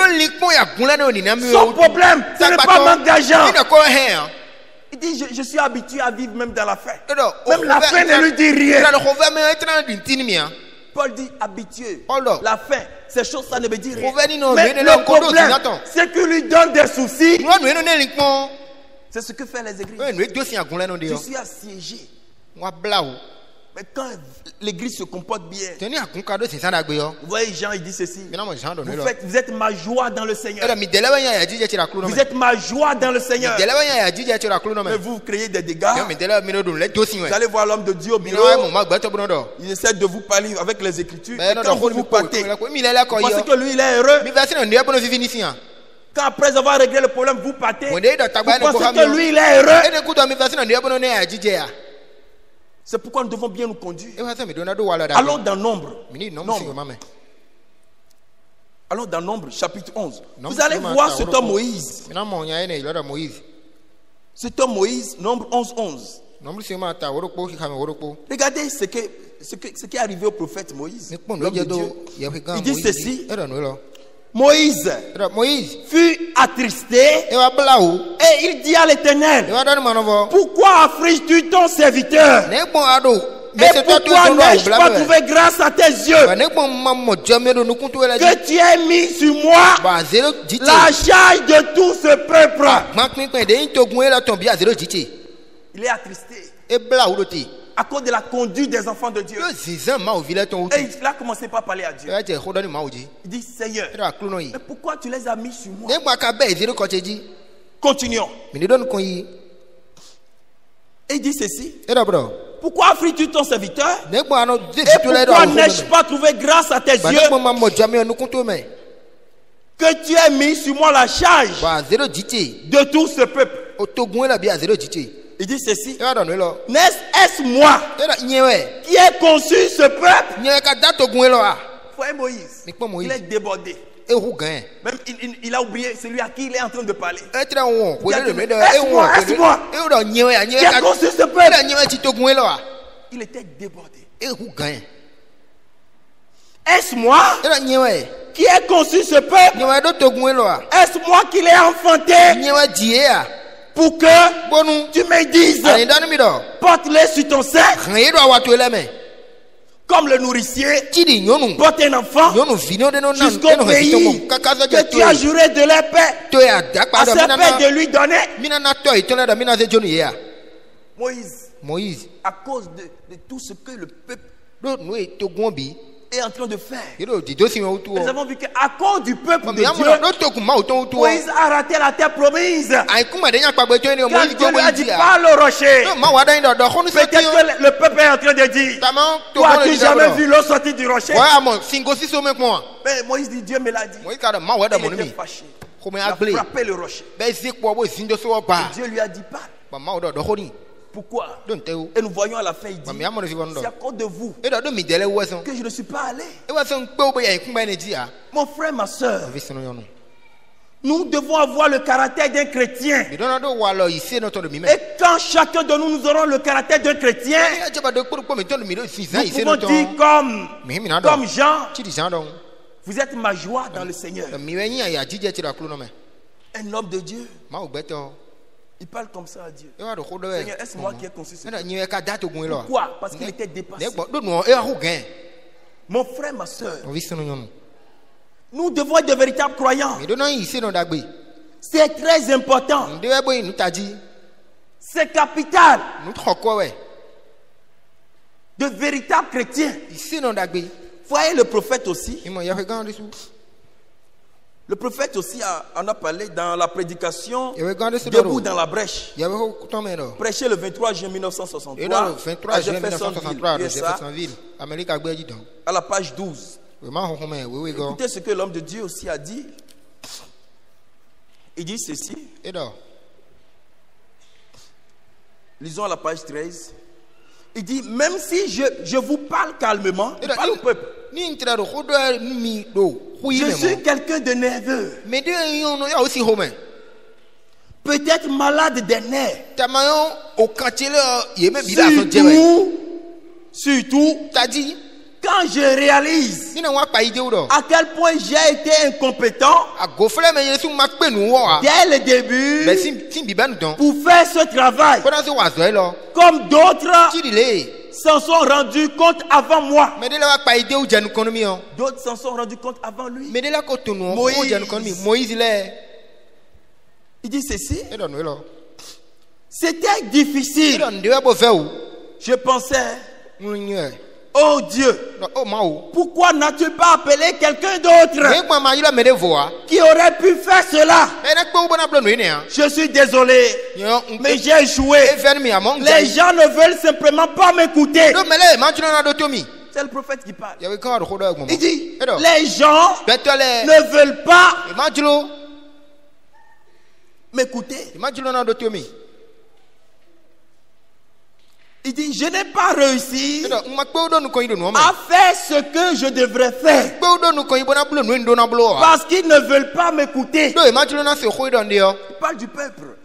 Son problème, ce n'est pas manque d'argent. Il dit, je suis habitué à vivre même dans la faim. Même la faim ne lui dit rien. Paul dit habitué. La faim, ces choses, ça ne me dit rien. Mais le problème, c'est qu'il lui donne des soucis. C'est ce que fait les églises. Je suis assiégé. Mais quand l'église se comporte bien, vous voyez Jean, il dit ceci. Vous êtes ma joie dans le Seigneur. Vous êtes ma joie dans le Seigneur. Mais vous créez des dégâts. Vous allez voir l'homme de Dieu au bureau. Il essaie de vous parler avec les Écritures. Et quand vous partez, vous pensez que lui il est heureux. Quand après avoir réglé le problème, vous partez, vous pensez que lui il est heureux. C'est pourquoi nous devons bien nous conduire. Allons dans Nombre. Allons dans Nombre, chapitre 11. Vous allez voir cet homme Moïse. Cet homme Moïse, Nombre 11, 11. Regardez ce qui est arrivé au prophète Moïse. Il dit ceci. Moïse fut attristé et il dit à l'Éternel, pourquoi affliges-tu ton serviteur? Et pourquoi n'ai-je pas trouvé grâce à tes yeux que tu aies mis sur moi la charge de tout ce peuple? Il est attristé à cause de la conduite des enfants de Dieu. Et il a commencé par parler à Dieu. Il dit, Seigneur, mais pourquoi tu les as mis sur moi? Continuons. Et il dit ceci. Pourquoi affliges-tu ton serviteur? Et pourquoi n'ai-je pas trouvé grâce à tes yeux que tu aies mis sur moi la charge de tout ce peuple? Il dit ceci. N'est-ce moi qui ai conçu ce peuple? Voyez Moïse. Il est débordé. Même il a oublié celui à qui il est en train de parler. Est-ce moi qui ai conçu ce peuple? Il était débordé. Est-ce moi qui ai conçu ce peuple? Est-ce moi qui l'ai enfanté? Pour que tu me dises, porte-les sur ton sein, comme le nourricier porte un enfant jusqu'au pays que tu as juré de leur père à ses pères de lui donner. Moïse, à cause de tout ce que le peuple est en train de faire, nous avons vu qu'à cause du peuple de Dieu, Moïse a raté la terre promise. Quand Dieu lui a dit pas le rocher, peut-être que le peuple est en train de dire, toi as-tu jamais vu l'eau sortir du rocher? Mais Moïse dit, Dieu me l'a dit. Il était fâché. Il a frappé le rocher. Et Dieu lui a dit, parle. Pourquoi? Et nous voyons à la fin, il dit, c'est à cause de vous que je ne suis pas allé. Mon frère, ma soeur, nous devons avoir le caractère d'un chrétien. Et quand chacun de nous, nous aurons le caractère d'un chrétien, nous pouvons dire comme Jean, vous êtes ma joie dans le Seigneur. Un homme de Dieu, il parle comme ça à Dieu. Seigneur, est-ce moi qui ai conçu ce peuple? Pourquoi? Parce qu'il était dépassé. Mon frère, ma soeur, Nous devons être de véritables croyants. C'est très important. C'est capital. De véritables chrétiens. Voyez le prophète aussi. Le prophète aussi en a parlé dans la prédication Debout dans la brèche. Prêché le 23 juin 1963 à Jeffersonville, à la page 12. Écoutez ce que l'homme de Dieu aussi a dit. Il dit ceci. Lisons à la page 13. Il dit, même si je vous parle calmement, il parle au peuple. Je suis quelqu'un de nerveux. Peut-être malade des nerfs. Surtout, quand je réalise à quel point j'ai été incompétent dès le début pour faire ce travail, comme d'autres s'en sont rendus compte avant moi. D'autres s'en sont rendus compte avant lui. Moïse. Il dit ceci. C'était difficile. Je pensais, oh Dieu, pourquoi n'as-tu pas appelé quelqu'un d'autre qui aurait pu faire cela? Je suis désolé, mais j'ai échoué. Les gens ne veulent simplement pas m'écouter. C'est le prophète qui parle. Il dit, les gens ne veulent pas m'écouter. Il dit, je n'ai pas réussi à faire ce que je devrais faire parce qu'ils ne veulent pas m'écouter. Il parle du peuple.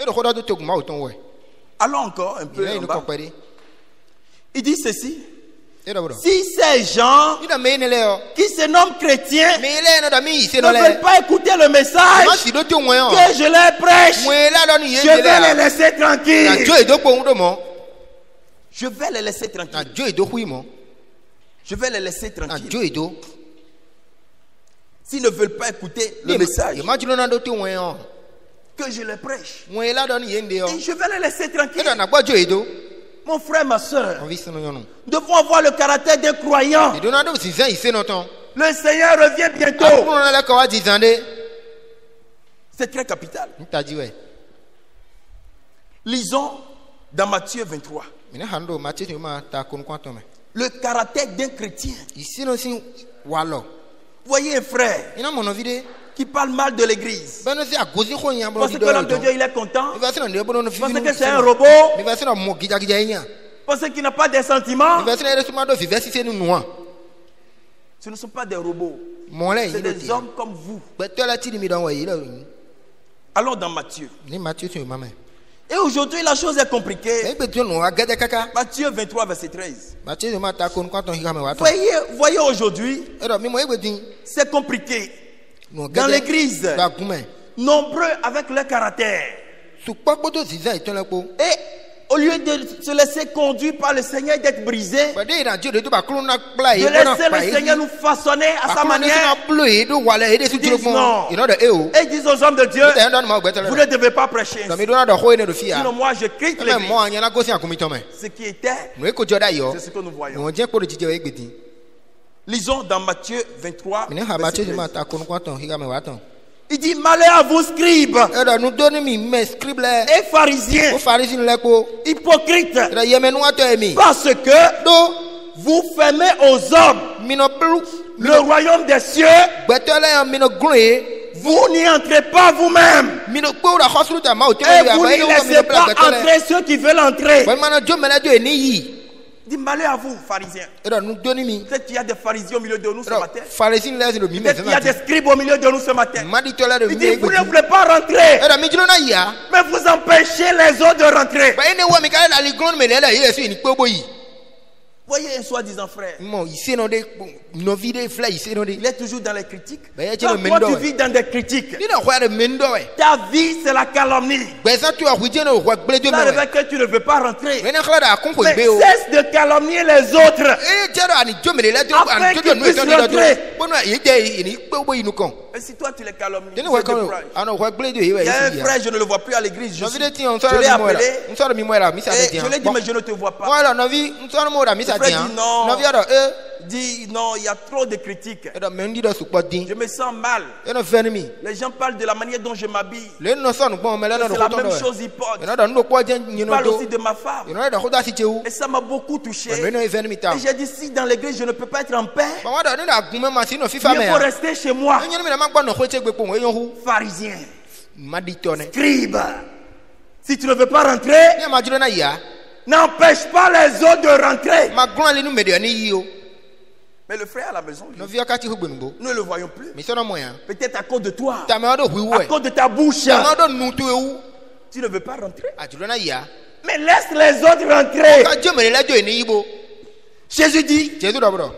Allons encore un peu en bas. Il dit ceci. Si ces gens qui se nomment chrétiens ne veulent pas écouter le message que je leur prêche, je vais les laisser tranquilles. Je vais les laisser tranquilles. Je vais les laisser tranquilles. S'ils ne veulent pas écouter le message que je les prêche, et je vais les laisser tranquilles. Mon frère, ma soeur, nous devons avoir le caractère d'un croyant. Le Seigneur revient bientôt. C'est très capital. Lisons dans Matthieu 23. Le caractère d'un chrétien. Voyez un frère qui parle mal de l'église. Parce que l'homme de Dieu il est content. Parce que c'est un robot. Parce qu'il n'a pas de sentiments. Ce ne sont pas des robots. C'est des hommes comme vous. Allons dans Matthieu. Et aujourd'hui, la chose est compliquée. Matthieu 23, verset 13. Voyez aujourd'hui, c'est compliqué. Dans l'église, nombreux avec leur caractère. Et au lieu de se laisser conduire par le Seigneur, d'être brisé, de laisser le Seigneur nous façonner à sa manière, ils disent non. Et ils disent aux hommes de Dieu, vous ne devez pas prêcher. Sinon moi je quitte l'église. Ce qui était, c'est ce que nous voyons. Lisons dans Matthieu 23, verset 13. Il dit, malheur à vous scribes et pharisiens, hypocrites, parce que vous fermez aux hommes le royaume des cieux, vous n'y entrez pas vous-même, et vous n'y laissez pas entrer ceux qui veulent entrer. Il dit, malheur à vous, pharisiens. Peut-être qu'il y a des pharisiens au milieu de nous ce matin. Peut-être qu'il y a des scribes au milieu de nous ce matin. Il dit, vous ne voulez pas rentrer, mais vous empêchez les autres de rentrer. Voyez un soi-disant frère. Il est toujours dans les critiques. Quand toi tu vis dans des critiques, ta vie c'est la calomnie. Ça veut dire que tu ne veux pas rentrer. Mais cesse de calomnier les autres afin qu'ils puissent rentrer. Et si toi tu les calomnies, il y a un frère, je ne le vois plus à l'église. Je l'ai appelé et je lui ai dit mais je ne te vois pas. Le frère dit non, il y a trop de critiques. Je me sens mal. Les gens parlent de la manière dont je m'habille. C'est la même chose ils portent. Ils parlent aussi de ma femme. Et ça m'a beaucoup touché. Et j'ai dit si dans l'église je ne peux pas être en paix, il faut rester chez moi. Pharisien, scribe, si tu ne veux pas rentrer, n'empêche pas les autres de rentrer. Mais le frère à la maison, nous ne le voyons plus. Peut-être à cause de toi, à cause de ta bouche, tu ne veux pas rentrer. Mais laisse les autres rentrer. Jésus dit,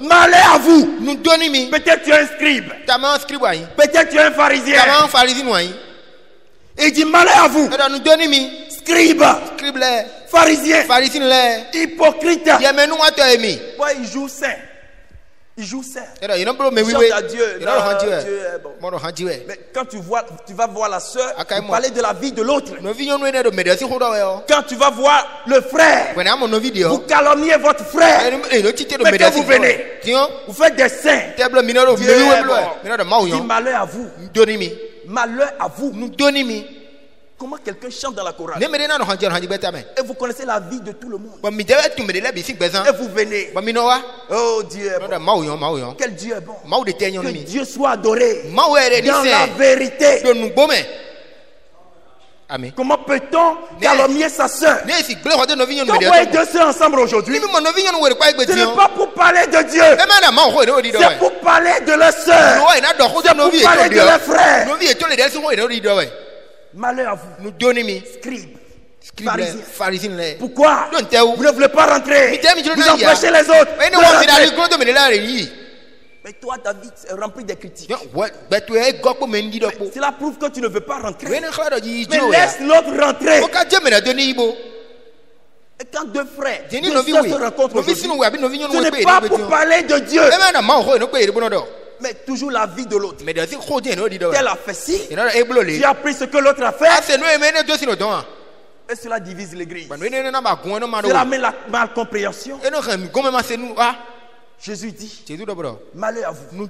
malheur à vous. Peut-être tu es un scribe. Peut-être tu es un pharisien. Il dit malheur à vous. Scribe, pharisien, hypocrite. Pourquoi il joue saint? Il joue saint. Il chante à Dieu. Mais quand tu vas voir la soeur, vous parlez de la vie de l'autre. Quand tu vas voir le frère, vous calomniez votre frère. Mais quand vous venez, vous faites des saints. Dieu dit malheur à vous. Malheur à vous. Comment quelqu'un chante dans la chorale et vous connaissez la vie de tout le monde et vous venez, oh Dieu est bon. Quel Dieu est bon, que Dieu soit adoré dans la vérité. Amen. Comment peut-on calomnier sa soeur? Quand vous êtes deux soeurs ensemble aujourd'hui, ce n'est pas pour parler de Dieu, c'est pour parler de leur soeur, c'est pour parler de leur frère. Malheur à vous, scribe, pharisien. Pourquoi vous ne voulez pas rentrer? Vous empêchez les autres de rentrer. Mais toi, ta vie est remplie de critiques. Cela prouve que tu ne veux pas rentrer. Mais laisse l'autre rentrer. Et quand deux frères, deux sœurs se rencontrent aujourd'hui, ce n'est pas pour parler de Dieu, mais toujours la vie de l'autre. Tel a fait ci, tu as pris ce que l'autre a fait, et cela divise l'église. Cela met la malcompréhension. Jésus dit, malheur à vous,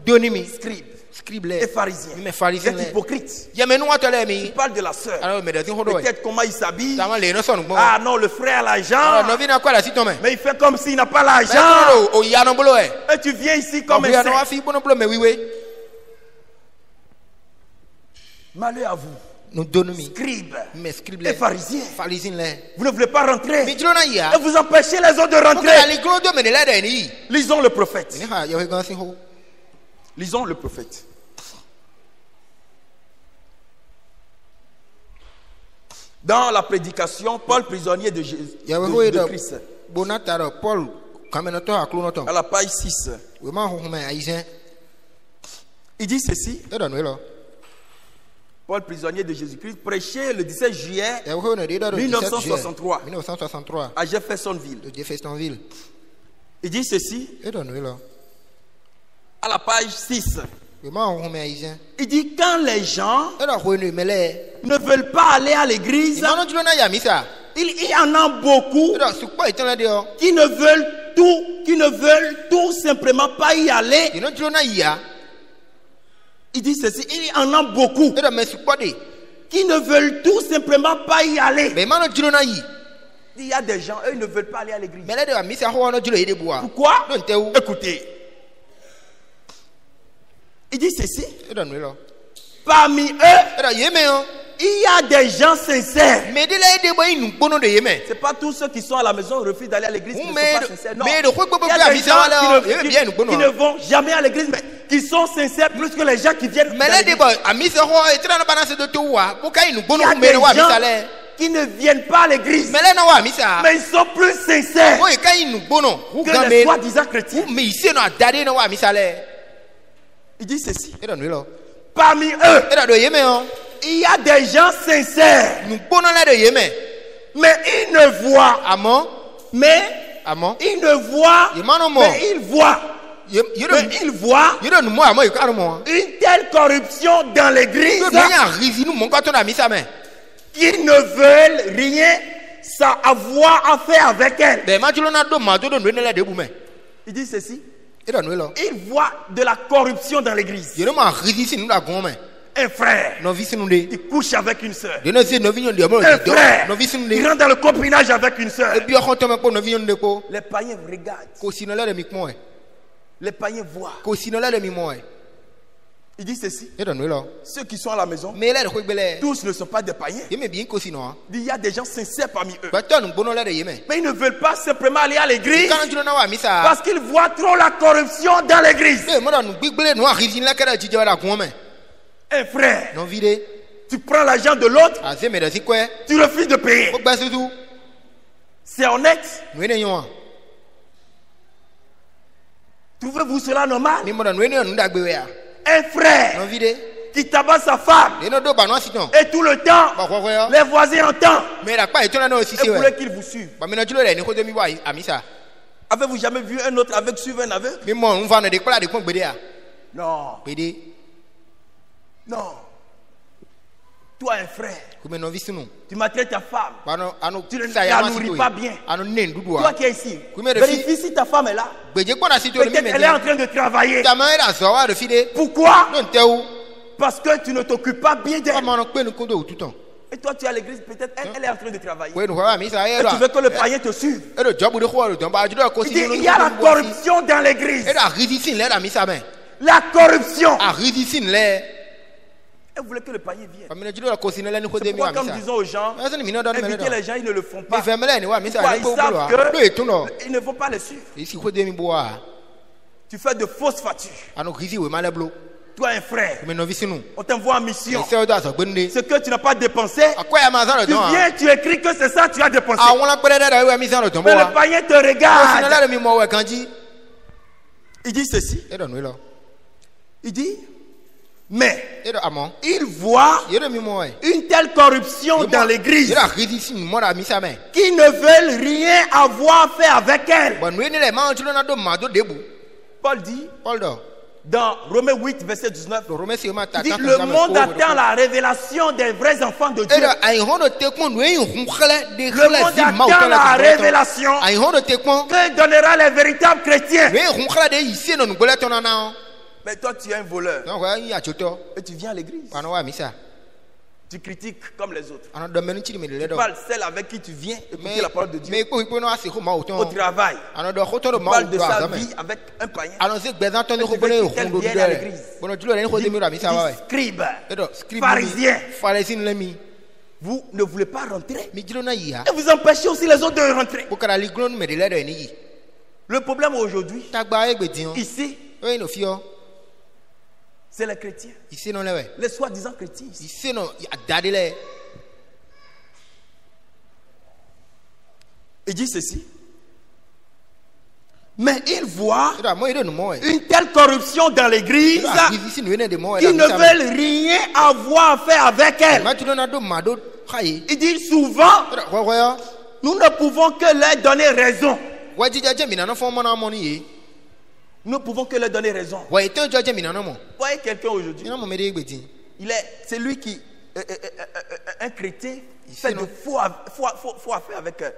scribes et pharisiens, vous êtes hypocrites. Tu parles de la sœur, peut-être comment il s'habille. Ah non, le frère a l'argent, mais il fait comme s'il n'a pas l'argent. Et tu viens ici comme un saint. Malheur à vous, scribes et pharisiens. Vous ne voulez pas rentrer et vous empêchez les autres de rentrer. Lisons le prophète. Lisons le prophète. Dans la prédication, Paul, prisonnier de Christ, à la page 6, il dit ceci. Paul, prisonnier de Jésus-Christ, prêchait le 17 juillet 1963 à Jeffersonville. Il dit ceci à la page 6. Il dit quand les gens ne veulent pas aller à l'église, il y en a beaucoup qui ne veulent tout simplement pas y aller. Il dit ceci, il y en a beaucoup qui ne veulent tout simplement pas y aller. Il y a des gens, eux, ils ne veulent pas aller à l'église. Pourquoi? Écoutez. Il dit ceci. Parmi eux, il y a des gens sincères. C'est pas tous ceux qui sont à la maison refusent d'aller à l'église qui ne sont pas sincères. Non. Il y a des gens qui ne vont jamais à l'église, mais qui sont sincères plus que les gens qui viennent. Il y a des gens qui qui ne viennent pas à l'église, mais ils sont plus sincères que les soi-disant chrétiens. Il dit ceci. Parmi eux, il y a des gens sincères, mais ils ne voient. Ils ne voient, mais ils voient. Il voit une telle corruption dans l'église qu'ils ne veulent rien avoir à faire avec elle. Il dit ceci. Il voit de la corruption dans l'église. Un frère, il couche avec une soeur. Un frère, il rentre dans le copinage avec une soeur. Les païens regardent. Les païens voient. Il dit ceci. Ceux qui sont à la maison, tous ne sont pas des païens. Il y a des gens sincères parmi eux. Mais ils ne veulent pas simplement aller à l'église parce qu'ils voient trop la corruption dans l'église. Un frère, tu prends l'argent de l'autre, tu refuses de payer. C'est honnête. Trouvez-vous cela normal? Un frère qui tabasse sa femme et tout le temps les voisins entendent et voulaient qu'il vous suive. Avez-vous jamais vu un autre avec suivre un aveugle? Non. Non. Toi, un frère, tu maltraites ta femme, tu ne la nourris pas bien. Toi qui es ici, vérifie si ta femme est là. Peut-être elle est en train de travailler. Pourquoi? Parce que tu ne t'occupes pas bien d'elle. Et toi tu es à l'église, peut-être elle est en train de travailler. Et tu veux que le païen te suive. Il dit, il y a la corruption dans l'église. La corruption. Et vous voulez que le païen vienne. C'est pourquoi, comme disons aux gens, inviter les gens, ils ne le font pas. Pourquoi? Ils savent qu'ils ne vont pas les suivre. Tu fais de fausses factures. Toi, un frère, on t'envoie en mission. Ce que tu n'as pas dépensé, tu viens, tu écris que c'est ça que tu as dépensé. Mais le païen te regarde. Il dit ceci. Il dit, mais il voit une telle corruption dans l'église qu'ils ne veulent rien avoir à faire avec elle. Paul dit dans Romains 8, verset 19, il dit, le monde attend la révélation des vrais enfants de Dieu. Le monde attend la révélation que donnera les véritables chrétiens. Mais toi, tu es un voleur. Et tu viens à l'église. Tu critiques comme les autres. Tu parles celle avec qui tu viens écouter la parole de Dieu. Au travail. Tu parles de sa vie avec un païen. Et tu veux qu'elle vienne à l'église. Scribe, pharisien. Vous ne voulez pas rentrer. Et vous empêchez aussi les autres de rentrer. Le problème aujourd'hui, ici, c'est les chrétiens. Les soi-disant chrétiens. Il dit ceci. Mais il voit une telle corruption dans l'église qu'ils ne veulent rien avoir à faire avec elle. Il dit souvent, nous ne pouvons que leur donner raison. Nous ne pouvons que leur donner raison. Voyez quelqu'un aujourd'hui, c'est lui qui un chrétien fait de faux affaires avec un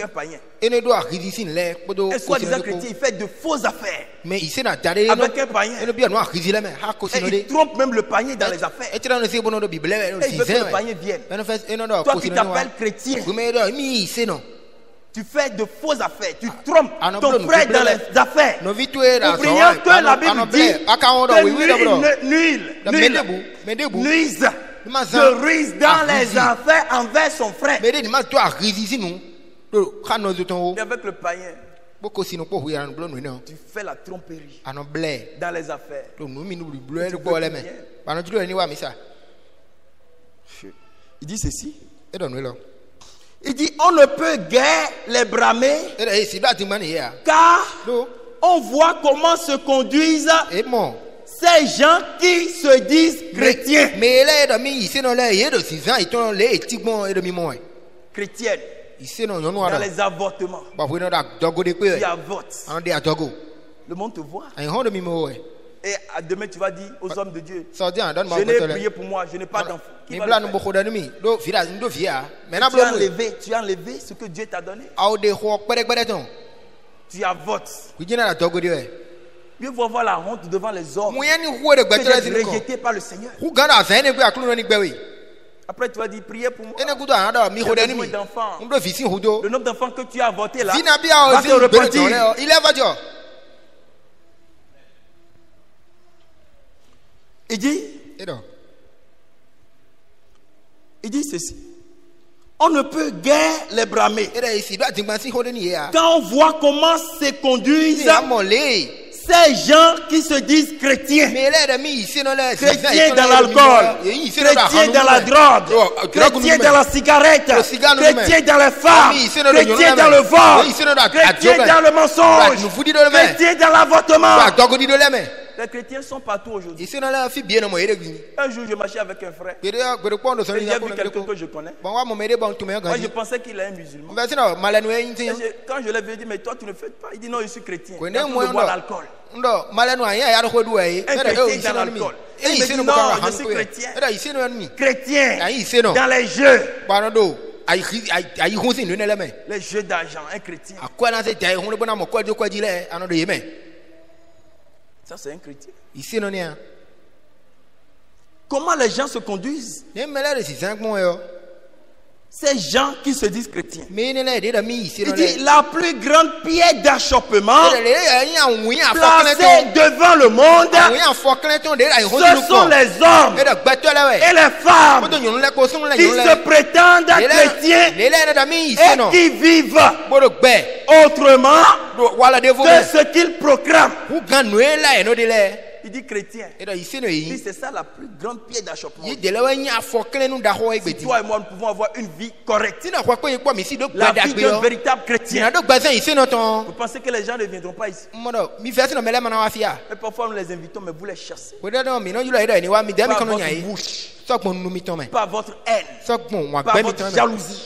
païen. Un soi-disant chrétien, il fait de fausses affaires avec un païen. Et il trompe même le païen dans les affaires. Et il veut que le païen vienne. Toi qui t'appelles chrétien, tu fais de fausses affaires, tu trompes ton frère dans les affaires, oubliant que la Bible dit que nuise dans les affaires envers son frère. Et avec le païen, tu fais la tromperie dans les affaires. Il dit ceci. Il dit, on ne peut guère les blâmer, car on voit comment se conduisent ces gens qui se disent chrétiens. Chrétiennes. Dans les avortements. Tu avortes. Le monde te voit. Et demain tu vas dire aux hommes de Dieu, je n'ai prié pour moi, je n'ai pas d'enfant. Qui va le faire? Tu as enlevé ce que Dieu t'a donné. Tu avortes. Mieux vaut avoir la honte devant les hommes que d'être rejeté par le Seigneur. Après tu vas dire, priez pour moi. Le nombre d'enfants que tu as avorté là va te repentir. Il dit ceci. On ne peut guère les blâmer. Quand on voit comment se conduisent ces gens qui se disent chrétiens. Chrétiens dans l'alcool, chrétiens dans la drogue, chrétiens dans la cigarette, chrétiens dans les femmes, chrétiens dans le vol, chrétiens dans le mensonge, chrétiens dans l'avortement. Les chrétiens sont partout aujourd'hui. Un jour, je marchais avec un frère. Il a vu quelqu'un que je connais. Moi, je pensais qu'il est un musulman. Quand je l'ai dit, mais toi, tu ne fais pas. Il dit non, je suis chrétien. Il a boire l'alcool. Un chrétien dans l'alcool. Et il me dit non, je suis chrétien. Chrétien dans les jeux. Les jeux d'argent, un chrétien. Ça, c'est un chrétien. Comment les gens se conduisent? Ces gens qui se disent chrétiens. Il dit la plus grande pierre d'achoppement placée devant le monde, ce sont les hommes et les femmes qui se prétendent chrétiens et qui vivent autrement que ce qu'ils proclament. Il dit chrétien. Il dit c'est ça la plus grande pierre d'achoppement. Si toi et moi nous pouvons avoir une vie correcte, la vie d'un véritable chrétien, vous pensez que les gens ne viendront pas ici? Mais parfois nous les invitons, mais vous les chassez. Par votre bouche, par votre haine, par votre jalousie.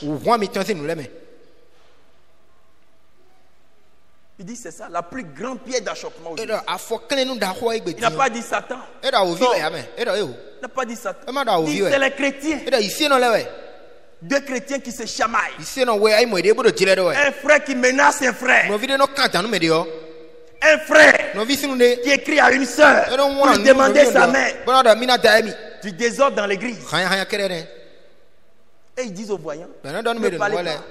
Il dit c'est ça, la plus grande pierre d'achoppement aujourd'hui. Il n'a pas dit Satan. Il n'a pas dit Satan. Il dit c'est les chrétiens. Deux chrétiens qui se chamaillent. Un frère qui menace un frère. Un frère qui écrit à une sœur pour lui demander sa main. Du désordre dans l'église. Et ils disent aux voyants, ne parlez pas.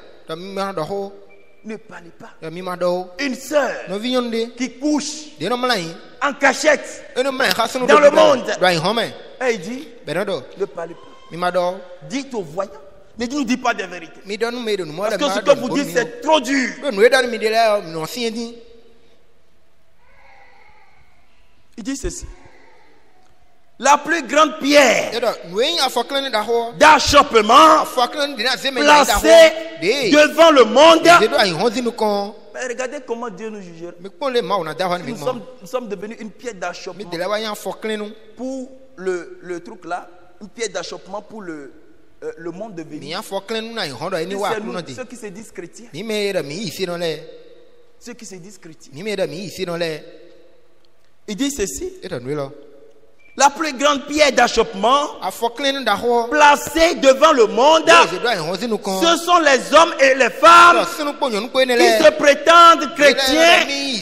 Ne parlez pas. Une sœur qui couche en cachette dans le monde. Et il dit, ne parlez pas. Dites aux voyants. Ne nous dites pas de vérité. Parce que ce que vous dites, c'est trop dur. Il dit ceci. La plus grande pierre d'achoppement placée devant le monde. Mais regardez comment Dieu nous jugera. Nous sommes devenus une pierre d'achoppement pour le truc là, une pierre d'achoppement pour le monde de venir. Ceux qui se disent chrétiens. Ceux qui se disent chrétiens. Il dit ceci. La plus grande pierre d'achoppement placée devant le monde, ce sont les hommes et les femmes qui se prétendent chrétiens et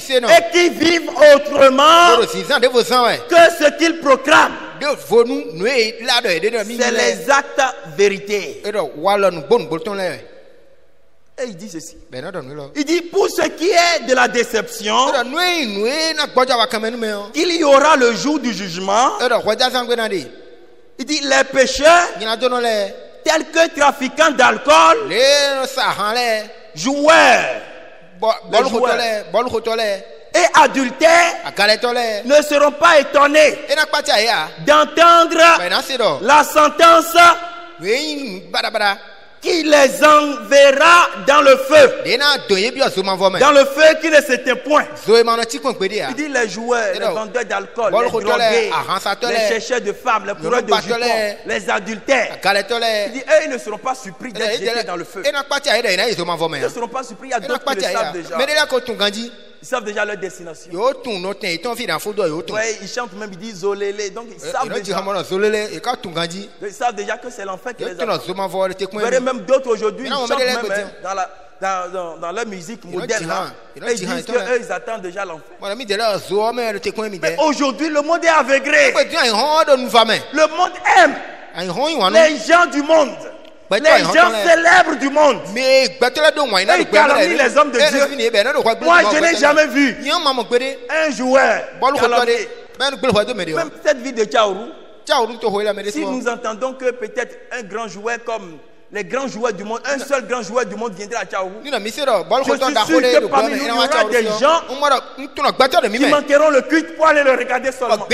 qui vivent autrement que ce qu'ils proclament. C'est l'exacte vérité. Et il dit ceci. Il dit pour ce qui est de la déception, il y aura le jour du jugement. Il dit les pécheurs tels que trafiquants d'alcool, joueurs et adultères ne seront pas étonnés d'entendre la sentence qui les enverra dans le feu. Dans le feu qui ne s'éteint point. Il dit les joueurs, les vendeurs d'alcool, les drogués, les chercheurs de femmes, les coureurs de jupons, les adultères. Il dit, eux, ils ne seront pas surpris d'être jetés dans le feu. Ils ne seront pas surpris, il y a d'autres qui le savent déjà. Ils savent déjà leur destination. Ouais, ils chantent même, ils disent Zolélé. Donc ils savent déjà. Ils savent déjà que c'est l'enfer qui les attend. Vous verrez même d'autres aujourd'hui, ils chantent même dans leur musique moderne. Là, et ils disent qu'eux, ils attendent déjà l'enfer. Mais aujourd'hui, le monde est aveuglé. Le monde aime les gens du monde. Les gens célèbres du monde. Ils calomnient les hommes de Dieu. Moi, je n'ai jamais vu un joueur calomnier. Même cette vie de Tchaourou. Si nous entendons que peut-être un grand joueur comme les grands joueurs du monde, un seul grand joueur du monde viendra à Tchaourou, je suis sûr que parmi nous, il y aura des gens qui manqueront le culte pour aller le regarder seulement.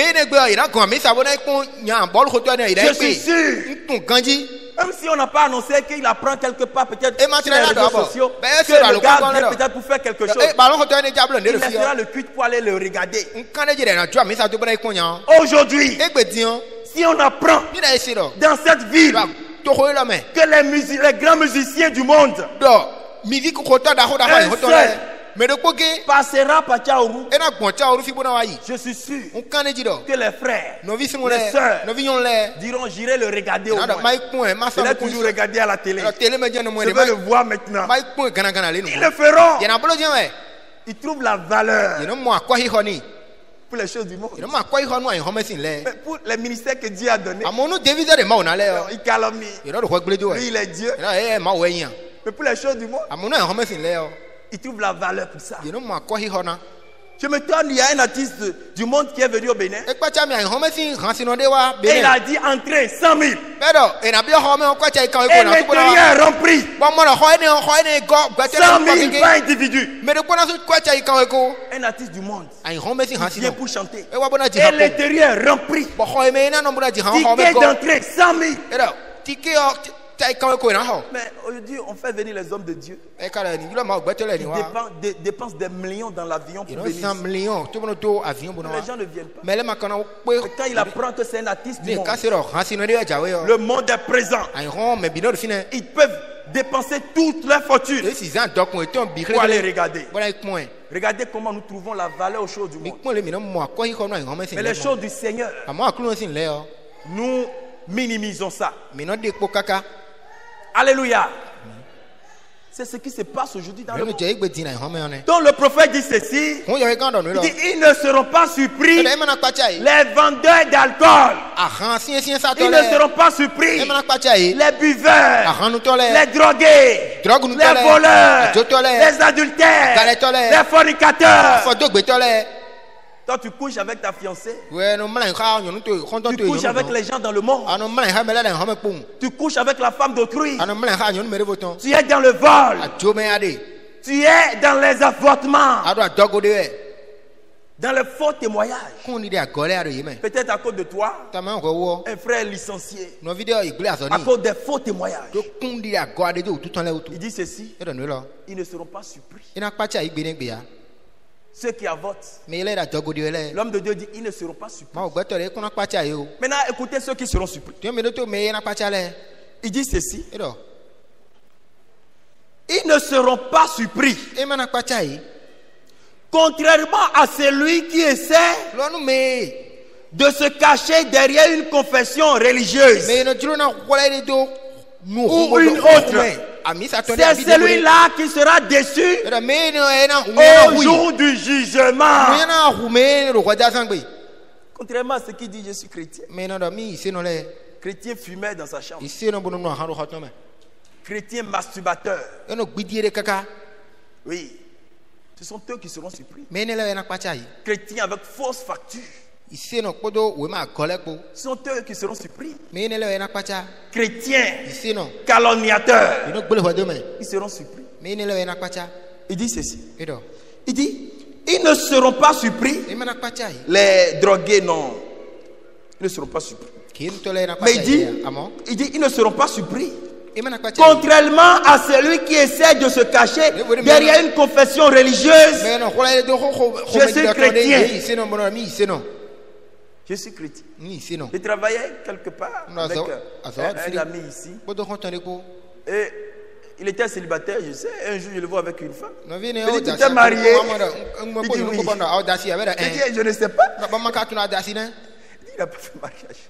Je suis sûr. Même si on n'a pas annoncé qu'il apprend quelque part, peut-être sur les réseaux sociaux, que le gars vient peut-être pour faire quelque chose. Il laissera le culte pour aller le regarder. Aujourd'hui, si on apprend dans cette ville que les grands musiciens du monde passera par Tchaourou, je suis sûr que les frères, les sœurs diront j'irai le regarder au moins. Je l'ai toujours regardé à la télé. Je vais le voir maintenant. Ils le feront. Ils trouvent la valeur pour les choses du monde. Mais pour les ministères que Dieu a donnés, il calomnie. Lui, il est Dieu. Mais pour les choses du monde, il trouve la valeur pour ça. Je me tourne, il y a un artiste du monde qui est venu au Bénin. Et il a dit entrer 100 000. Et l'intérieur est rempli. 100 000 par individu. Un artiste du monde qui vient pour chanter. Et l'intérieur est rempli. Ticket d'entrée 100 000. Mais aujourd'hui, on fait venir les hommes de Dieu. Ils dépensent des millions dans l'avion pour venir. Les gens ne viennent pas. Quand il apprend que c'est un artiste du monde, le monde est présent. Ils peuvent dépenser toute leur fortune pour aller regarder. Regardez comment nous trouvons la valeur aux choses du monde. Mais les choses du Seigneur, nous minimisons ça. Alléluia. C'est ce qui se passe aujourd'hui dans le monde. Donc le prophète dit ceci. Il dit, ils ne seront pas surpris. Les vendeurs d'alcool. Ils ne seront pas surpris. Les buveurs. Les drogués. Les voleurs. Les adultères. Les fornicateurs. Toi, tu couches avec ta fiancée. Tu couches avec les gens dans le monde. Tu couches avec la femme d'autrui. Tu es dans le vol. Tu es dans les avortements. Dans le faux témoignage. Peut-être à cause de toi, un frère licencié. À cause des faux témoignages. Il dit ceci. Ils ne seront pas surpris. Ceux qui avortent. L'homme de Dieu dit ils ne seront pas surpris. Maintenant, écoutez ceux qui seront surpris. Il dit ceci. Ils ne seront pas surpris. Contrairement à celui qui essaie de se cacher derrière une confession religieuse ou une autre. C'est celui-là qui sera déçu au jour du jugement. Contrairement à ce qu'il dit, je suis chrétien. Chrétien fumeur dans sa chambre. Chrétien masturbateur. Oui. Ce sont eux qui seront surpris. Chrétien avec fausse facture. Ce sont eux qui seront surpris. Chrétiens, calomniateurs, ils seront surpris. Il dit ceci. Il dit, ils ne seront pas surpris. Les drogués, non. Ils ne seront pas surpris. Mais il dit, ils ne seront pas surpris. Contrairement à celui qui essaie de se cacher derrière une confession religieuse, je suis chrétien. Je suis chrétien. Je travaillais quelque part avec un ami ici. Et il était célibataire, je sais. Un jour, je le vois avec une femme. Il dit, tu t'es marié? Il dit, oui. Je dis, je ne sais pas. Il dit, il n'a pas fait mariage.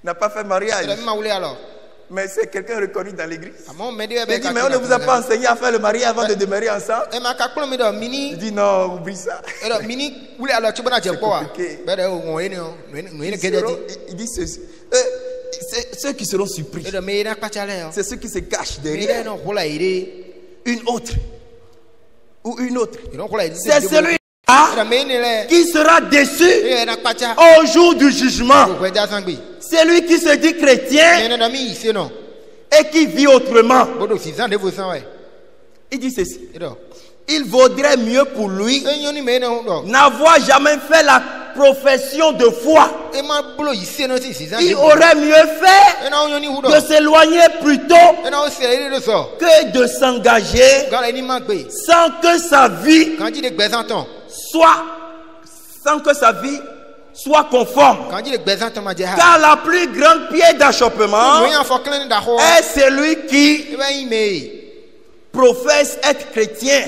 Il n'a pas fait mariage. Mais c'est quelqu'un reconnu dans l'église. Il dit, mais on ne vous a pas enseigné à faire le mariage avant de demeurer ensemble? Il dit, non, oublie ça. C'est compliqué. Il dit ceci. Ceux qui seront surpris, c'est ceux qui se cachent derrière une autre ou une autre. C'est celui-là qui sera déçu au jour du jugement. Celui qui se dit chrétien et qui vit autrement. Il dit ceci. Il vaudrait mieux pour lui n'avoir jamais fait la profession de foi. Il aurait mieux fait de s'éloigner plutôt que de s'engager sans que sa vie soit conforme. Car la plus grande pierre d'achoppement est celui qui professe être chrétien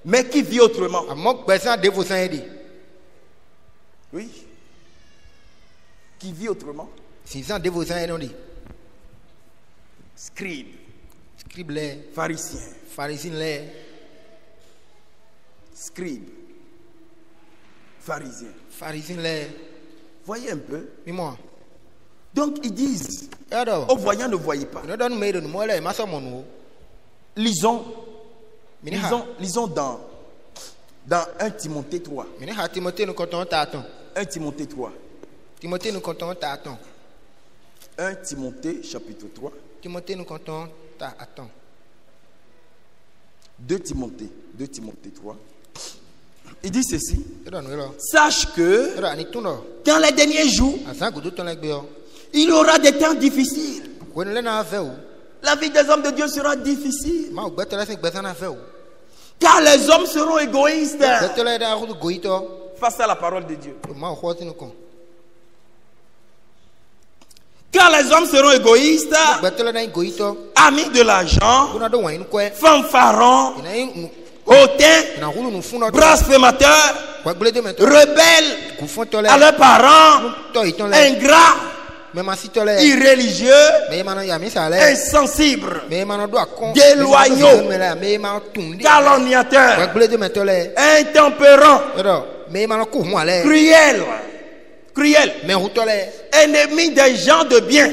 mais qui vit autrement. Oui. Qui vit autrement. Scribe. Pharisien. Scribe. Pharisien. Voyez un peu. Donc ils disent, au voyant ne voyez pas. Lisons dans 1 Timothée 3. 1 Timothée 3. 1 Timothée chapitre 3. 2 Timothée 3. Il dit ceci. Sache que dans les derniers jours, il y aura des temps difficiles. La vie des hommes de Dieu sera difficile. Car les hommes seront égoïstes face à la parole de Dieu. Car les hommes seront égoïstes, amis de l'argent, fanfarons, hautains, blasphémateurs, rebelles à leurs parents, ingrats, irréligieux, insensibles, déloyaux, calomniateurs, intempérants, cruels, ennemis des gens de bien,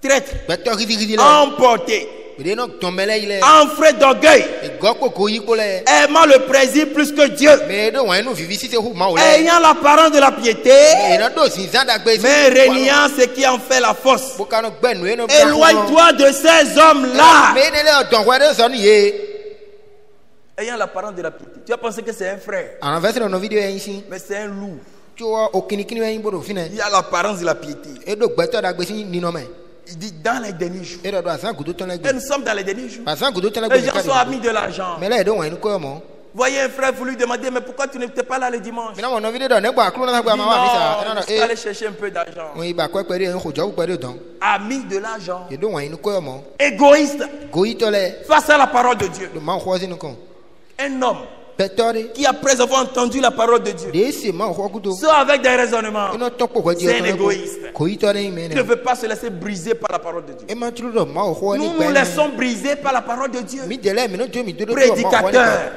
traîtres, emportés, enfrés d'orgueil, aimant le plaisir plus que Dieu, ayant l'apparence de la piété, mais régnant ce qui en fait la force. Éloigne-toi de ces hommes-là. Ayant l'apparence de la piété. Tu as pensé que c'est un frère, mais c'est un loup. Il a l'apparence de la piété. Il dit dans les derniers jours. Et nous sommes dans les derniers jours. Les gens sont amis de l'argent. Voyez un frère, vous lui demandez, mais pourquoi tu n'étais pas là le dimanche? Il dit non, je suis allé chercher un peu d'argent. Ami de l'argent. Égoïste face à la parole de Dieu. Un homme qui, après avoir entendu la parole de Dieu, sort avec des raisonnements, c'est un égoïste. Il ne veut pas se laisser briser par la parole de Dieu. Nous nous laissons briser par la parole de Dieu. Prédicateurs,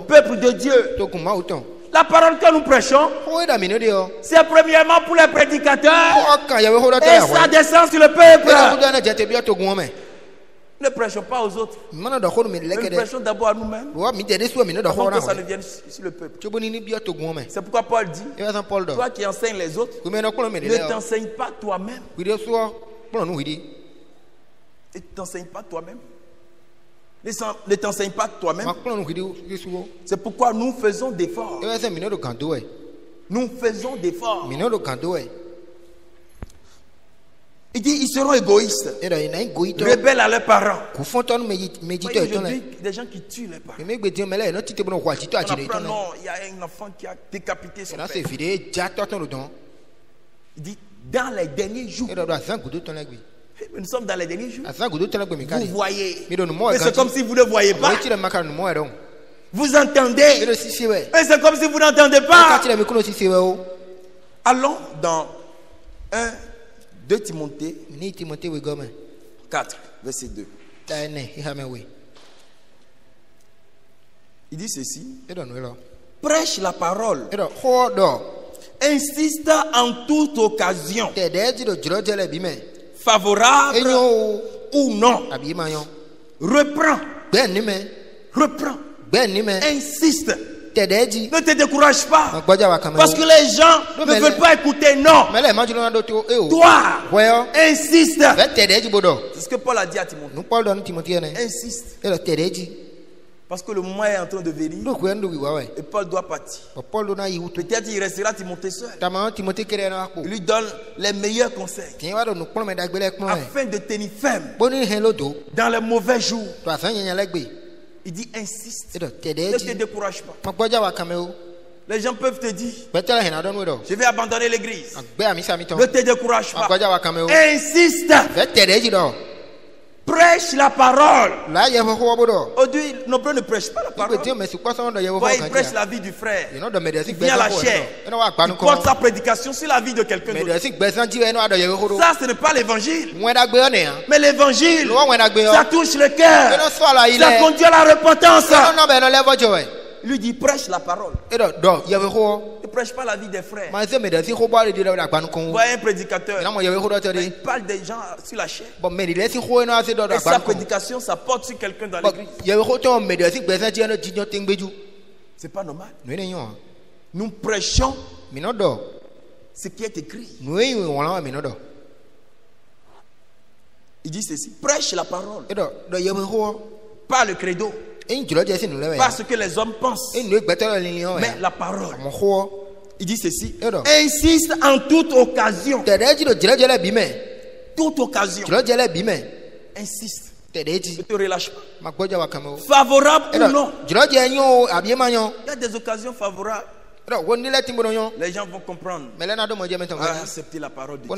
peuple de Dieu. La parole que nous prêchons, c'est premièrement pour les prédicateurs et ça descend sur le peuple. Ne prêchons pas aux autres. Nous prêchons d'abord à nous-mêmes. Avant que ça ne vienne sur le peuple. C'est pourquoi Paul dit, toi qui enseignes les autres, ne t'enseigne pas toi-même. Ne t'enseigne pas toi-même. Ne t'enseigne pas toi-même. C'est pourquoi nous faisons d'efforts. Nous faisons d'efforts. Il dit ils seront égoïstes, rebelles à leurs parents. Et des gens qui tuent les parents. Après, non, il y a un enfant qui a décapité son père. Il dit dans les derniers jours. Nous sommes dans les derniers jours. Vous voyez. Mais c'est comme si vous ne voyez pas. Vous entendez. Mais c'est comme si vous n'entendez pas. Allons dans 2 Timothée 4, verset 2. Il dit ceci. Prêche la parole. Insiste en toute occasion. Favorable ou non. Reprends. Insiste. Ne te décourage pas. Parce que les gens ne veulent pas écouter. Non. Toi, insiste. C'est ce que Paul a dit à Timothée. Insiste. Parce que le moment est en train de venir. Et Paul doit partir. Peut-être il restera Timothée seul. Il lui donne les meilleurs conseils. Afin de tenir ferme dans les mauvais jours. Il dit insiste. Ne te décourage pas. Les gens peuvent te dire je vais abandonner l'église. Ne te décourage pas. Insiste. Prêche la parole. Aujourd'hui, nombreux ne prêchent pas la parole. Il prêche la vie du frère. Il vient à la chair. Il porte sa prédication sur la vie de quelqu'un d'autre. Ça, ce n'est pas l'évangile. Mais l'évangile, ça touche le cœur. Ça conduit à la repentance. Il lui dit prêche la parole. Il ne prêche pas la vie des frères. Vous voyez un prédicateur, il parle des gens sur la chair. Et sa prédication, ça porte sur quelqu'un dans l'église. C'est pas normal. Nous prêchons ce qui est écrit. Il dit ceci, prêche la parole. Pas le credo. Pas ce que les hommes pensent, mais la parole. Il dit ceci, insiste en toute occasion. Toute occasion. Insiste. Ne te relâche pas. Favorable ou non. Il y a des occasions favorables. Les gens vont comprendre. Accepter la parole de Dieu.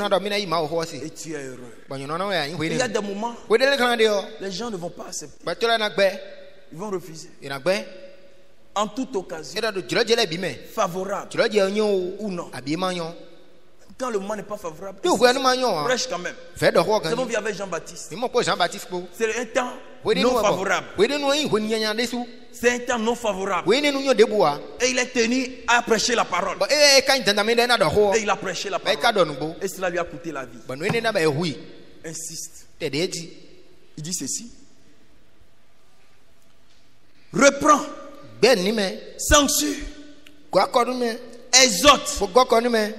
Et tu es heureux. Il y a des moments où les gens ne vont pas accepter. Ils vont refuser. En toute occasion. Favorable ou non. Quand le moment n'est pas favorable, prêche quand même. Nous avons vu avec Jean-Baptiste. C'est un temps non favorable. C'est un temps non favorable. Et il est tenu à prêcher la parole. Et il a prêché la parole. Et cela lui a coûté la vie. Insiste. Il dit ceci. Reprends. Censure. Exhorte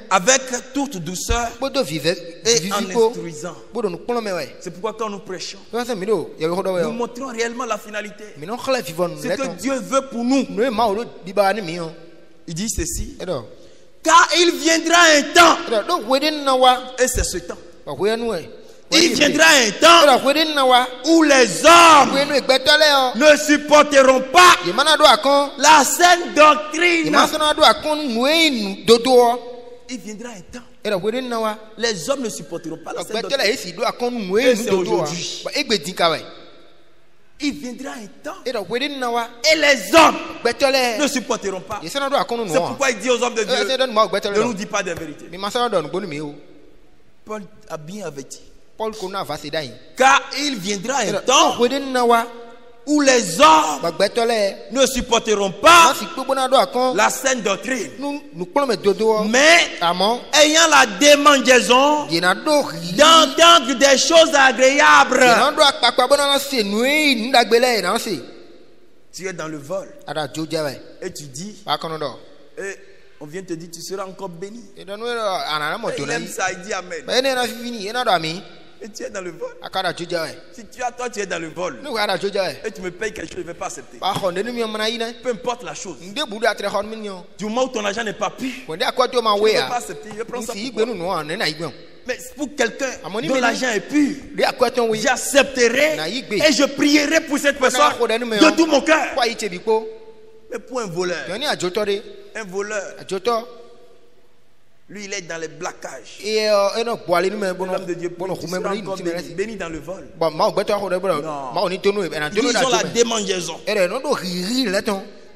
avec toute douceur et en instruisant. C'est pourquoi quand nous prêchons, nous montrons réellement la finalité. Ce que Dieu veut pour nous. Il dit ceci. Car il viendra un temps. Et c'est ce temps. Il viendra un temps où les hommes ne supporteront pas la saine doctrine. Il viendra un temps. Les hommes ne supporteront pas la saine doctrine. Et c'est aujourd'hui. Il viendra un temps. Et les hommes ne supporteront pas. C'est pourquoi il dit aux hommes de Dieu, ne nous dis pas de vérité. Paul a bien averti. Car il viendra un temps où les hommes ne supporteront pas la saine doctrine, mais ayant la démangeaison d'entendre des choses agréables. Tu es dans le vol et tu dis, on vient te dire tu seras encore béni. Et il aime ça, il dit amen. Et tu es dans le vol. Si tu es dans le vol et tu me payes quelque chose, je ne vais pas accepter. Peu importe la chose. Du moment où ton argent n'est pas pris, je ne vais pas accepter. Je vais prendre ça pour toi. Mais pour quelqu'un dont l'argent est pur, j'accepterai et je prierai pour cette personne de tout mon cœur. Mais pour un voleur, lui il est dans les blaquages. L'homme de Dieu béni dans le vol. Non. Ils ont la démangeaison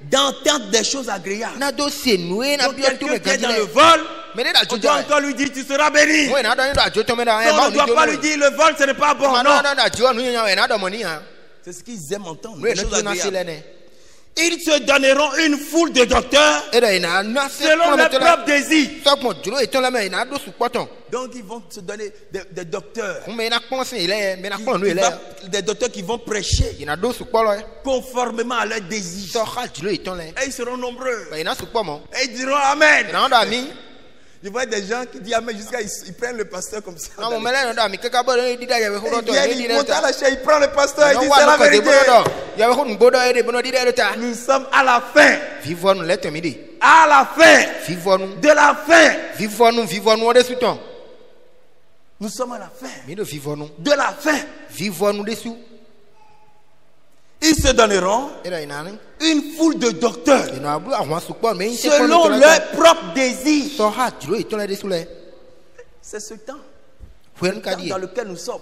d'entendre des choses agréables. Donc quelqu'un qui est dans le vol, on doit encore lui dire tu seras béni. On ne doit pas lui dire le vol ce n'est pas bon. Non. C'est ce qu'ils aiment entendre. Des choses agréables. Ils se donneront une foule de docteurs selon leurs propres désirs. Donc ils vont se donner des docteurs. Des docteurs qui vont prêcher conformément à leurs désirs. Et ils seront nombreux. Et ils diront Amen. Je vois des gens qui disent Amen jusqu'à ils prennent le pasteur comme ça. Ils montent à la chaise, ils prennent le pasteur et ils disent c'est la vérité. Nous sommes à la fin. À la fin. De la fin. Nous sommes à la fin. De la fin. Ils se donneront une foule de docteurs selon leurs propres désirs. C'est ce temps dans lequel nous sommes.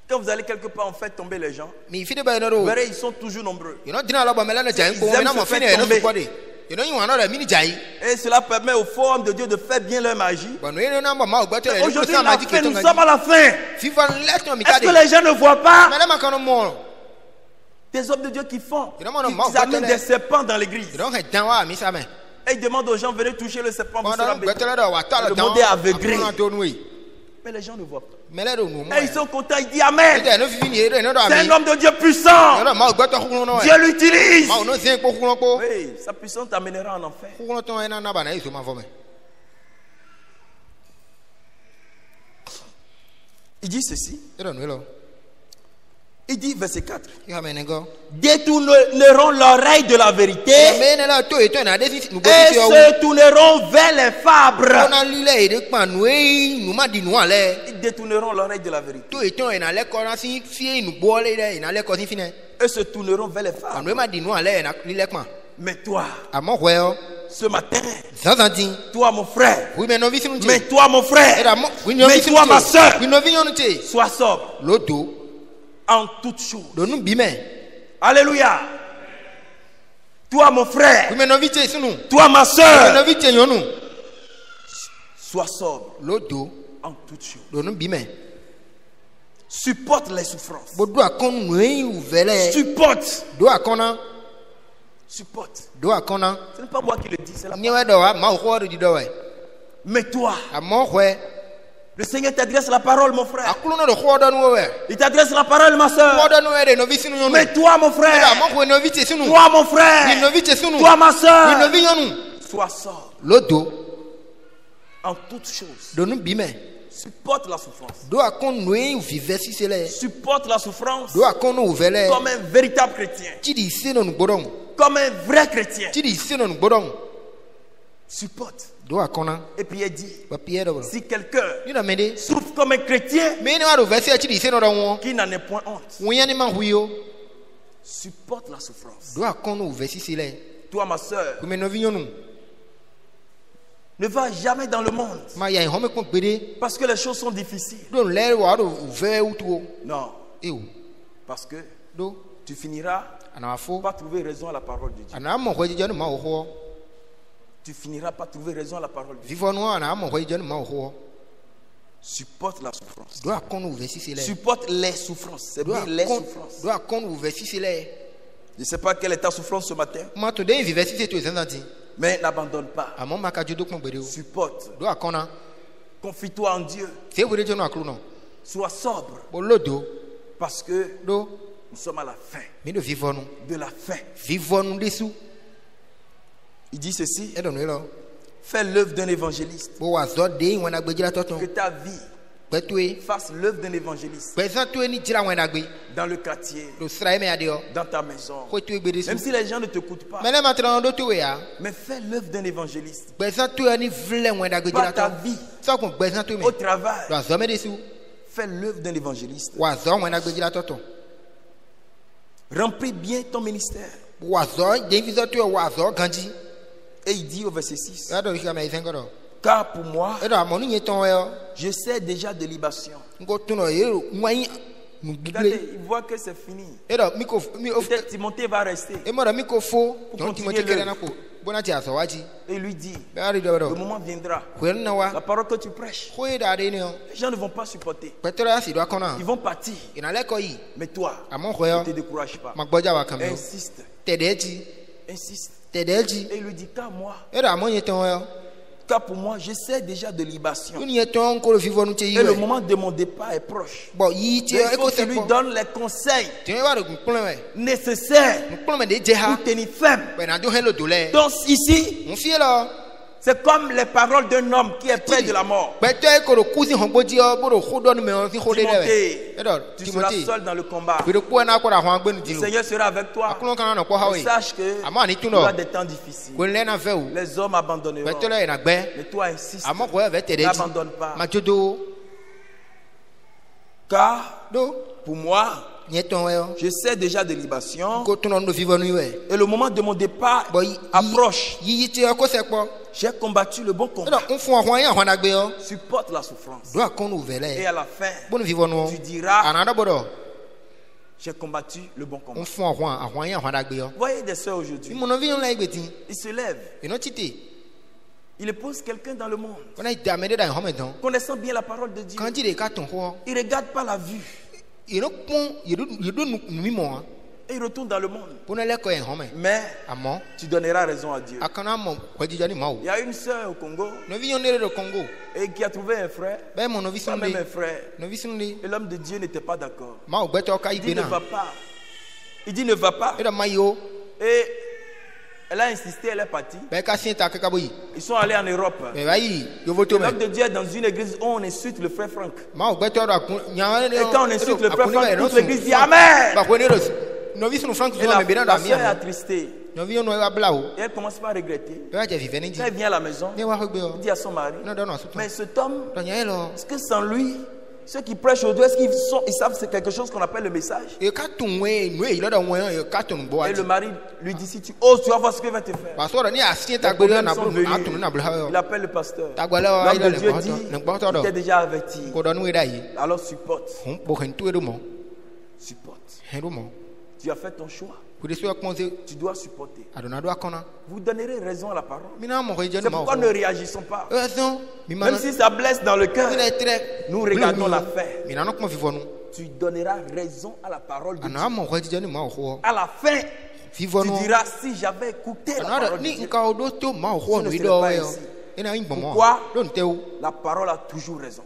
Quand vous allez quelque part, on fait tomber les gens. Vous verrez, ils sont toujours nombreux. Ils aiment se faire tomber. Et cela permet aux formes de Dieu de faire bien leur magie. Aujourd'hui, nous sommes à la fin. Est-ce que les gens ne voient pas des hommes de Dieu qui font, ils amènent des serpents dans l'église. Et ils demandent aux gens, venez toucher le serpent. Le monde est aveuglé. Mais les gens ne voient pas. Et ils sont contents, ils disent Amen. C'est un homme de Dieu puissant. Dieu l'utilise. Oui, sa puissance t'amènera en enfer. Il dit ceci. Il dit, verset 4, détourneront l'oreille de la vérité et se tourneront vers les fabres. Ils détourneront l'oreille de la vérité et se tourneront vers les fabres. Mais toi, ce matin, toi mon frère, mais toi mon frère, mais toi ma soeur, sois sobre en toutes choses. Alléluia. Toi mon frère, toi ma soeur, sois sobre en toutes choses. Supporte les souffrances. Supporte. Ce n'est pas moi qui le dis, c'est la parole. Mais toi, le Seigneur t'adresse la parole, mon frère. Il t'adresse la parole, ma soeur. Mais toi, mon frère, toi, mon frère, toi, ma soeur, sois sobre en toutes choses. Supporte la souffrance. Supporte la souffrance comme un véritable chrétien. Comme un vrai chrétien. Supporte. Et puis il dit, si quelqu'un souffre comme un chrétien, qui n'en est point honte, supporte la souffrance. Toi ma soeur, ne va jamais dans le monde parce que les choses sont difficiles. Non. Parce que tu finiras par trouver raison à la parole de Dieu. Tu finiras par trouver raison à la parole de Dieu. Supporte la souffrance. Supporte les souffrances. C'est bien les souffrances. Je ne sais pas quelle est ta souffrance ce matin. Mais n'abandonne pas. Supporte. Confie-toi en Dieu. Sois sobre. Parce que nous sommes à la fin. De la fin. Il dit ceci. Fais l'œuvre d'un évangéliste. Que ta vie fasse l'œuvre d'un évangéliste dans le quartier, dans ta maison. Même si les gens ne t'écoutent pas, mais fais l'œuvre d'un évangéliste par ta vie, au travail. Fais l'œuvre d'un évangéliste. Remplis bien ton ministère. Et il dit au verset 6, car pour moi, je sais déjà de libation. Regardez, il voit que c'est fini. Peut-être Timothée va rester pour continuer l'œuvre. Et il lui dit, le moment viendra, la parole que tu prêches, les gens ne vont pas supporter. Ils vont partir. Mais toi, ne te décourage pas. Insiste. Insiste. Et il lui dit, car pour moi, je sais déjà de libation. Et le moment de mon départ est proche. Il faut que tu lui donnes les conseils nécessaires pour tenir ferme. Donc ici, c'est comme les paroles d'un homme qui est près de la mort. Timothée, tu seras seul dans le combat. Le Seigneur sera avec toi. Mais sache que tu auras des temps difficiles. Les hommes abandonneront. Mais toi insiste. N'abandonne pas. Car pour moi, je sais déjà de libation. Et le moment de mon départ approche. J'ai combattu le bon combat. Supporte la souffrance. Et à la fin, tu diras, j'ai combattu le bon combat. Vous voyez des soeurs aujourd'hui, ils se lèvent. Il épouse quelqu'un dans le monde, connaissant bien la parole de Dieu. Il ne regarde pas la vue. Et il retourne dans le monde. Mais tu donneras raison à Dieu. Il y a une sœur au Congo et qui a trouvé un frère, pas même un frère. Et l'homme de Dieu n'était pas d'accord. Il dit ne va pas. Il dit ne va pas. Et elle a insisté, elle est partie. Ils sont allés en Europe. L'homme de Dieu est dans une église où on insulte le frère Franck. Et quand on insulte le frère Franck, toute l'église dit Amen. Et la soeur est attristée. Et elle commence par regretter. Quand elle vient à la maison, elle dit à son mari, mais cet homme, est-ce que sans lui, ceux qui prêchent aujourd'hui, est-ce qu'ils savent c'est quelque chose qu'on appelle le message? Et le mari lui dit, si tu oses, tu vas voir ce qu'il va te faire. Il appelle le pasteur. L'homme de Dieu dit, il t'est déjà averti. Alors supporte. Supporte. Tu as fait ton choix. Tu dois supporter. Vous donnerez raison à la parole. C'est pourquoi ne réagissons pas. Même si ça blesse dans le cœur, nous regardons la fin. Tu donneras raison à la parole de Dieu. À la fin, tu diras, si j'avais écouté la parole de Dieu, je ne serais pas ici. Pourquoi? La parole a toujours raison.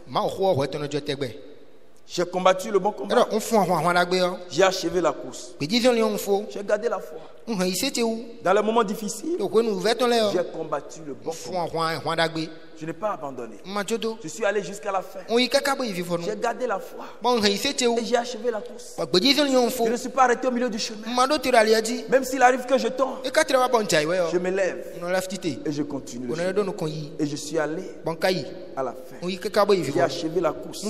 J'ai combattu le bon combat. J'ai achevé la course. J'ai gardé la foi. Dans les moments difficiles, j'ai combattu le bon combat. Je n'ai pas abandonné. Je suis allé jusqu'à la fin. J'ai gardé la foi. Et j'ai achevé la course. Je ne suis pas arrêté au milieu du chemin. Même s'il arrive que je tombe, je me lève et je continue le chemin. Et je suis allé à la fin. J'ai achevé la course.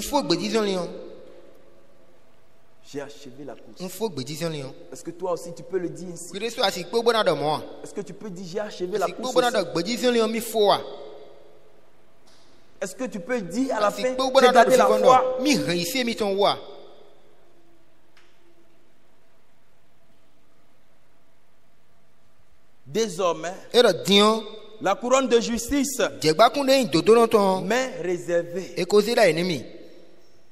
J'ai achevé la course. Est-ce que toi aussi tu peux le dire ici? Est-ce que tu peux dire j'ai achevé la course aussi? Est-ce que tu peux dire à la fin j'ai gardé la foi? Désormais, la couronne de justice m'est réservée.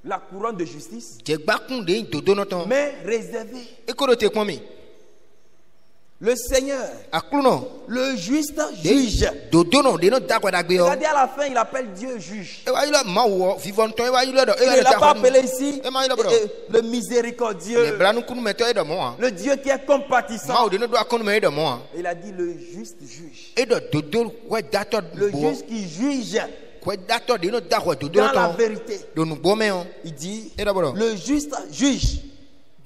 La couronne de justice m'est réservée. Le Seigneur, le juste juge. Regardez à la fin, il appelle Dieu juge. Il ne l'a pas appelé ici le miséricordieux, le Dieu qui est compatissant. Il a dit le juste juge. Le juge qui juge dans la vérité. Il dit, le juste juge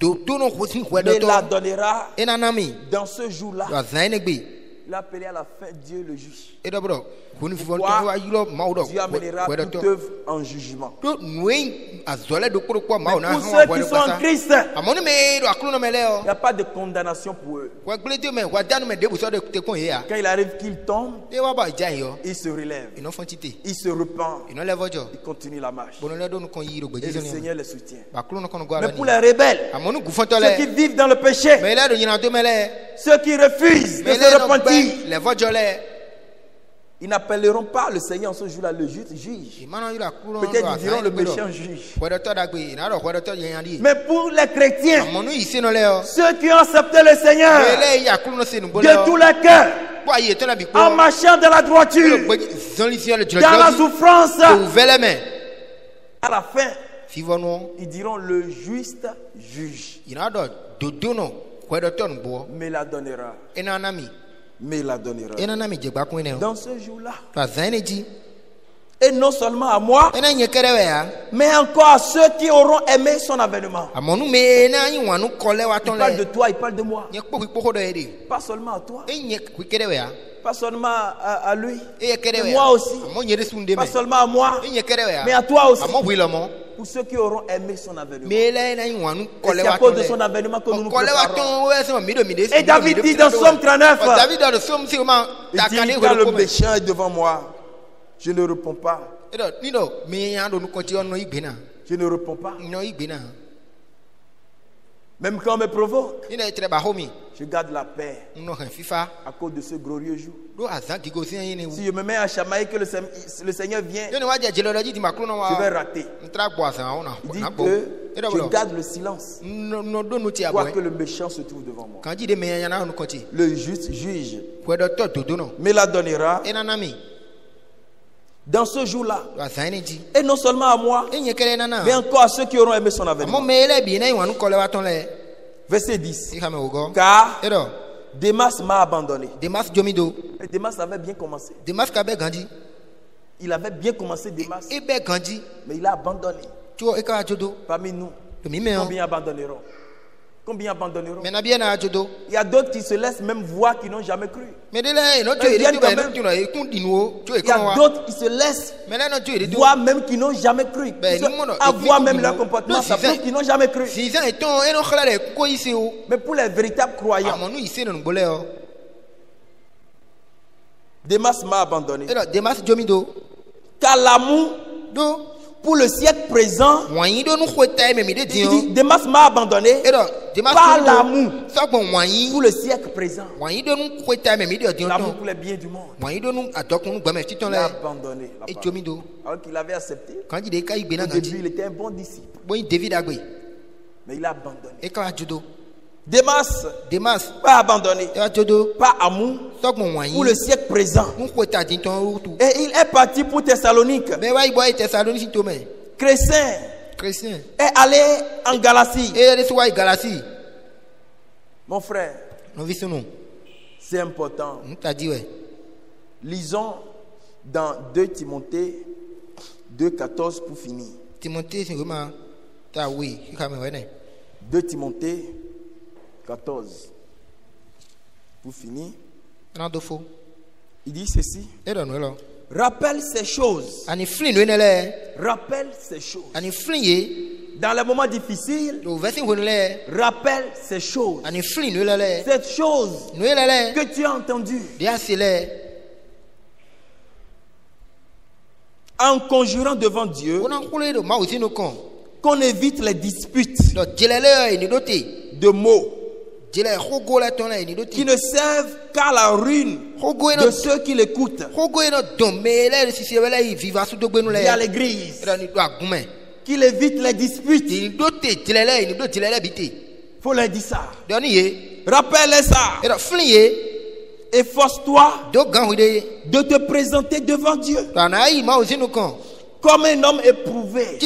me la donnera dans ce jour-là. Il a appelé à la fin Dieu le juge. Pourquoi Dieu amènera toute œuvre en jugement. Mais pour ceux qui sont en Christ, il n'y a pas de condamnation pour eux. Quand il arrive qu'il tombe, il se relève, il se repent, il continue la marche. Et le Seigneur les soutient. Mais pour les rebelles, ceux qui vivent dans le péché, ceux qui refusent de se repentir, ils n'appelleront pas le Seigneur en ce jour-là le juste juge. Peut-être ils diront le méchant juge. Mais pour les chrétiens, ceux qui ont accepté le Seigneur de tout leur cœur, en marchant dans la droiture, dans la souffrance, à la fin, ils diront le juste juge me la donnera. Mais la donnera. Dans ce jour-là. Et non seulement à moi, mais encore à ceux qui auront aimé son avènement. Il parle de toi, il parle de moi. Pas seulement à toi. Pas seulement à lui. Mais moi aussi. Pas seulement à moi, mais à toi aussi. Pour ceux qui auront aimé son avènement. Et c'est à cause de son avènement que nous nous préparons. Et David dit dans Psaume 39, il dit, quand le méchant est devant moi, je ne réponds pas. Je ne réponds pas. Même quand on me provoque, je garde la paix à cause de ce glorieux jour. Si je me mets à chamailler que le Seigneur vient, je vais rater. Il dit que je garde le silence, quoique le méchant se trouve devant moi. Le juste juge me la donnera dans ce jour-là. Et non seulement à moi, mais encore à ceux qui auront aimé son avènement. Verset 10. Car Démas m'a abandonné. Et Démas avait bien commencé. Il avait bien commencé, Démas. Mais il a abandonné. Parmi nous, combien abandonneront? Combien abandonneront? Il y a d'autres qui se laissent même voir, qui n'ont jamais cru. Il y a d'autres qui se laissent voir même qui n'ont jamais cru. À voir même leur comportement, ça prouve qu'ils n'ont jamais cru. Mais pour les véritables croyants, Démas m'a abandonné. Car l'amour pour le siècle présent, Démas m'a abandonné par l'amour pour le siècle présent. L'amour pour les biens du monde. Il a abandonné. Alors qu'il avait accepté. Au début, il était un bon disciple. Mais il a abandonné. Démas pas abandonné, pas amour pour le siècle présent. Et il est parti pour Thessalonique. Chrétien est allé en Galatie. Mon frère, c'est important. Lisons dans 2 Timothée 2,14 pour finir. 2 Timothée 14 pour finir. Il dit ceci. Rappelle ces choses. Rappelle ces choses. Dans les moments difficiles, rappelle ces choses. Cette chose que tu as entendue. En conjurant devant Dieu qu'on évite les disputes de mots qui ne servent qu'à la ruine de ceux qui l'écoutent. Et à l'église, qu'il évite les disputes. Il faut leur dire ça. Rappelle-les ça. Efforce-toi de te présenter devant Dieu comme un homme éprouvé.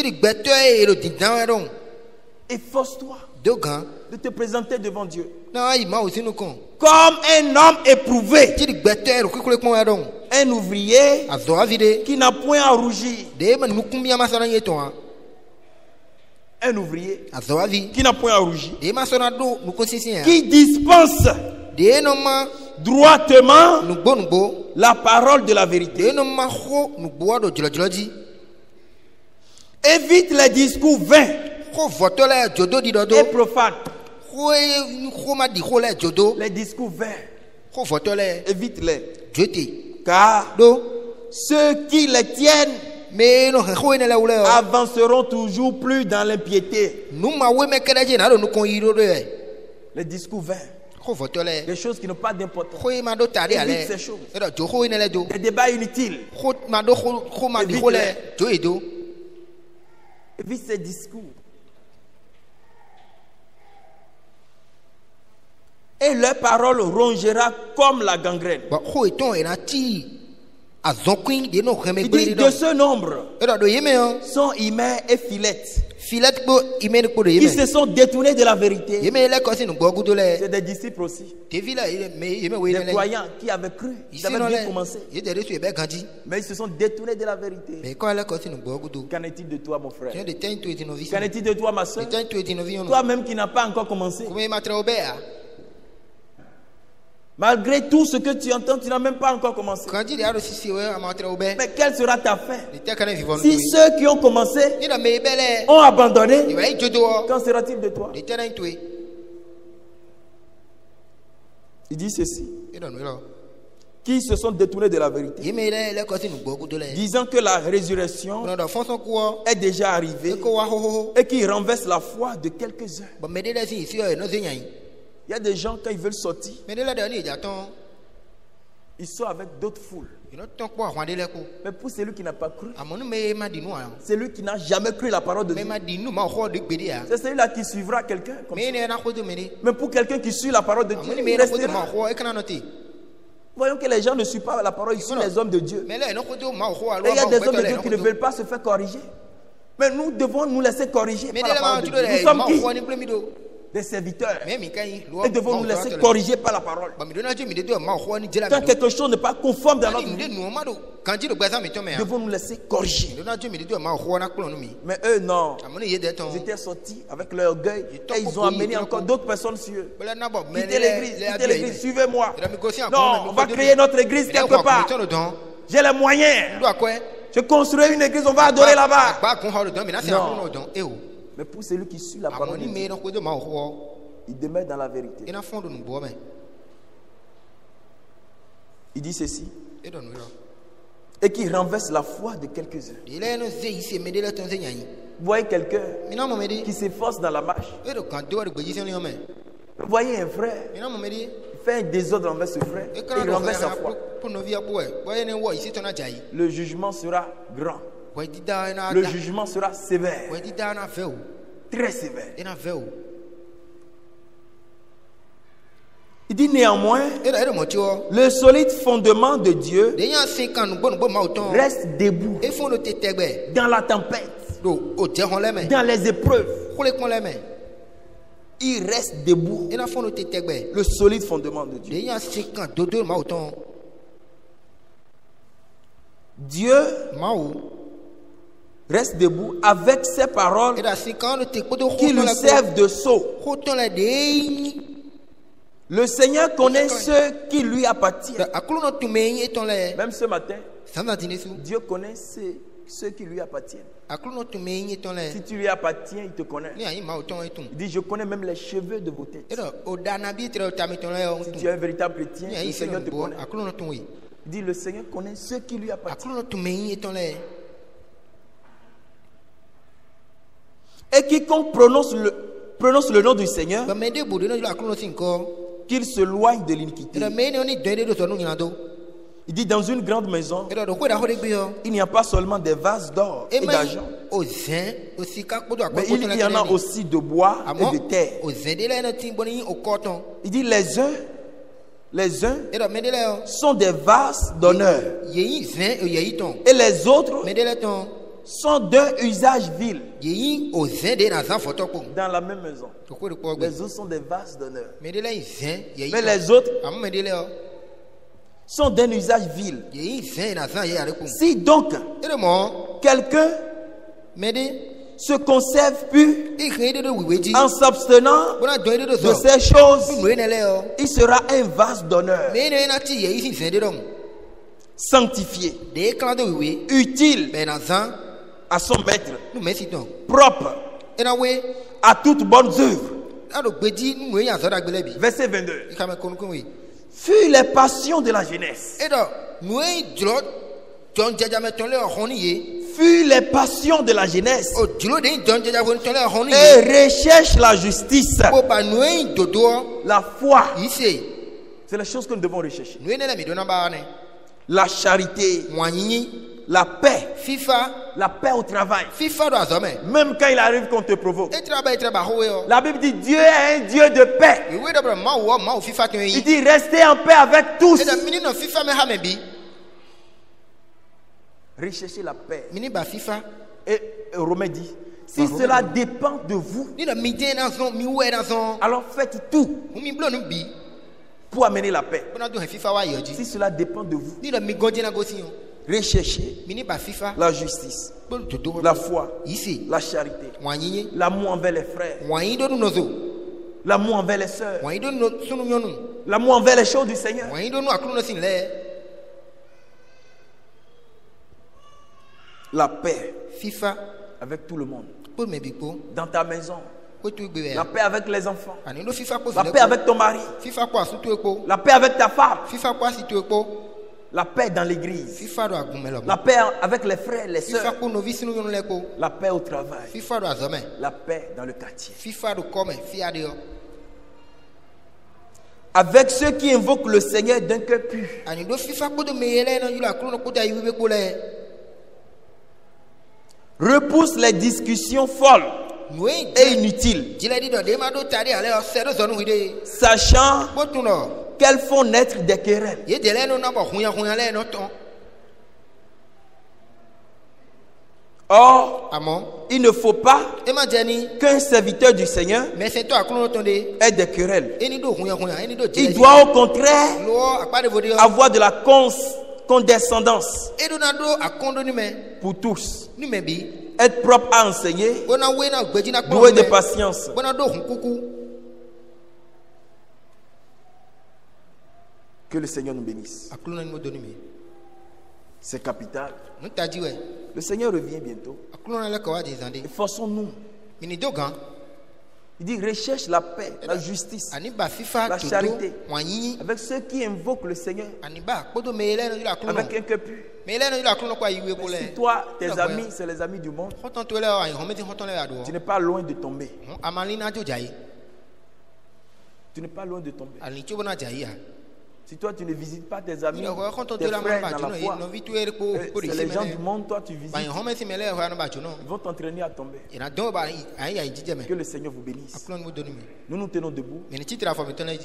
Efforce-toi de te présenter devant Dieu comme un homme éprouvé, un ouvrier qui n'a point à rougir, un ouvrier qui n'a point à rougir, qui dispense droitement la parole de la vérité. Évite les discours vains et profanes. Les discours vains, évite-les. Car ceux qui les tiennent avanceront toujours plus dans l'impiété. Les discours vains, des choses qui n'ont pas d'importance. Évite ces choses. Des débats inutiles. Évite ces discours. Et leur parole rongera comme la gangrène. Il dit de ce nombre sont Hymen et Philette, qui se sont détournés de la vérité. C'est des disciples aussi, des croyants qui avaient cru, ils avaient bien commencé, mais ils se sont détournés de la vérité. Qu'en est-il de toi, mon frère? Qu'en est-il de toi, ma soeur? Toi-même qui n'as pas encore commencé. Malgré tout ce que tu entends, tu n'as même pas encore commencé. Mais quelle sera ta fin? Si ceux qui ont commencé ont abandonné, qu'en sera-t-il de toi? Il dit ceci: qui se sont détournés de la vérité, disant que la résurrection est déjà arrivée et qui renverse la foi de quelques-uns. Il y a des gens, quand ils veulent sortir, ils sortent avec d'autres foules. Mais pour celui qui n'a pas cru, celui qui n'a jamais cru la parole de Dieu, c'est celui-là qui suivra quelqu'un comme ça. Mais pour quelqu'un qui suit la parole de Dieu, il restera. Voyons que les gens ne suivent pas la parole, ils suivent les hommes de Dieu. Et il y a des hommes de Dieu qui ne veulent pas se faire corriger. Mais nous devons nous laisser corriger par la parole de Dieu. Nous sommes qui? Des serviteurs. Et devons nous laisser corriger par la parole. Quand quelque chose n'est pas conforme dans notre vie, devons nous laisser corriger. Mais eux, non. Ils étaient sortis avec leur orgueil et ils ont amené encore d'autres personnes sur eux. Quittez l'église, suivez-moi. Non, on va créer notre église quelque part. J'ai les moyens. Je construis une église, on va adorer là-bas. Non. Mais pour celui qui suit la parole de Dieu, il demeure dans la vérité. Il dit ceci: et qui renverse la foi de quelques-uns. Vous voyez quelqu'un qui s'efforce dans la marche. Vous voyez un frère, il fait un désordre envers ce frère, il renverse sa foi. Le jugement sera grand. Le jugement sera sévère, très sévère. Il dit néanmoins, le solide fondement de Dieu reste debout dans la tempête, dans les épreuves. Il reste debout, le solide fondement de Dieu. Dieu reste debout avec ses paroles qui lui servent de sceau. Le Seigneur connaît ceux qui lui appartiennent. Même ce matin, Dieu connaît ceux qui lui appartiennent. Si tu lui appartiens, il te connaît. Il dit: je connais même les cheveux de vos têtes. Si tu es un véritable chrétien, le Seigneur te connaît. Il dit: le Seigneur connaît ceux qui lui appartiennent. Et quiconque prononce le nom du Seigneur, qu'il se loigne de l'iniquité. Il dit: dans une grande maison, il n'y a pas seulement des vases d'or et d'argent, mais il y en a aussi de bois et de terre. Il dit: les uns sont des vases d'honneur et les autres sont d'un usage vil. Dans la même maison. Les autres sont des vases d'honneur. Mais les autres sont d'un usage vil. Si donc quelqu'un se conserve pur en s'abstenant de ces choses, il sera un vase d'honneur, sanctifié, utile à son maître, propre à toute bonne œuvre. Verset 22. Fuis les passions de la jeunesse. Fuis les passions de la jeunesse et recherche la justice, la foi. C'est la chose que nous devons rechercher. La charité, la paix, la paix au travail. Même quand il arrive qu'on te provoque. La Bible dit Dieu est un Dieu de paix. Il dit restez en paix avec tous. Recherchez la paix. Et Romain dit, si cela dépend de vous, alors faites tout pour amener la paix. Si cela dépend de vous, recherchez la justice, la foi, la charité, l'amour envers les frères, l'amour envers les sœurs, l'amour envers les choses du Seigneur. La paix avec tout le monde. Dans ta maison. La paix avec les enfants. La paix avec ton mari. La paix avec ta femme. La paix dans l'église. La paix avec les frères, les sœurs. La paix au travail. La paix dans le quartier. Avec ceux qui invoquent le Seigneur d'un cœur pur. Repousse les discussions folles et inutiles, sachant qu'elles font naître des querelles. Or, il ne faut pas qu'un serviteur du Seigneur ait des querelles. Il doit au contraire avoir de la condescendance pour tous, être propre à enseigner, doué de patience. Que le Seigneur nous bénisse. C'est capital. Le Seigneur revient bientôt. Forçons-nous. Il dit recherche la paix, la justice, la charité avec ceux qui invoquent le Seigneur avec un cœur pur. Si toi, tes amis, c'est les amis du monde, tu n'es pas loin de tomber. Tu n'es pas loin de tomber. Si toi tu ne visites pas tes amis, tes frères dans la foi, c'est les gens du monde, toi tu visites, ils vont t'entraîner à tomber. Que le Seigneur vous bénisse. Nous nous tenons debout. La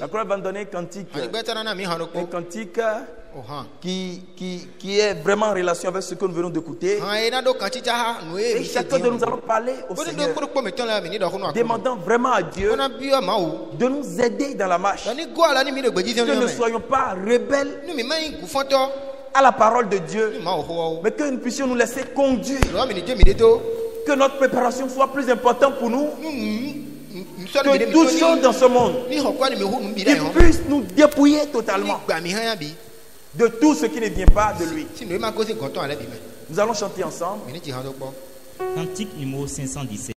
croix va donner un cantique qui est vraiment en relation avec ce que nous venons d'écouter. Et chacun de nous allons parler au Seigneur, demandant vraiment à Dieu de nous aider dans la marche. Que nous ne soyons pas rebelles à la parole de Dieu, mais que nous puissions nous laisser conduire. Que notre préparation soit plus importante pour nous que toute chose dans ce monde, qui puisse nous dépouiller totalement de tout ce qui ne vient pas de lui. Nous allons chanter ensemble. Cantique numéro 517.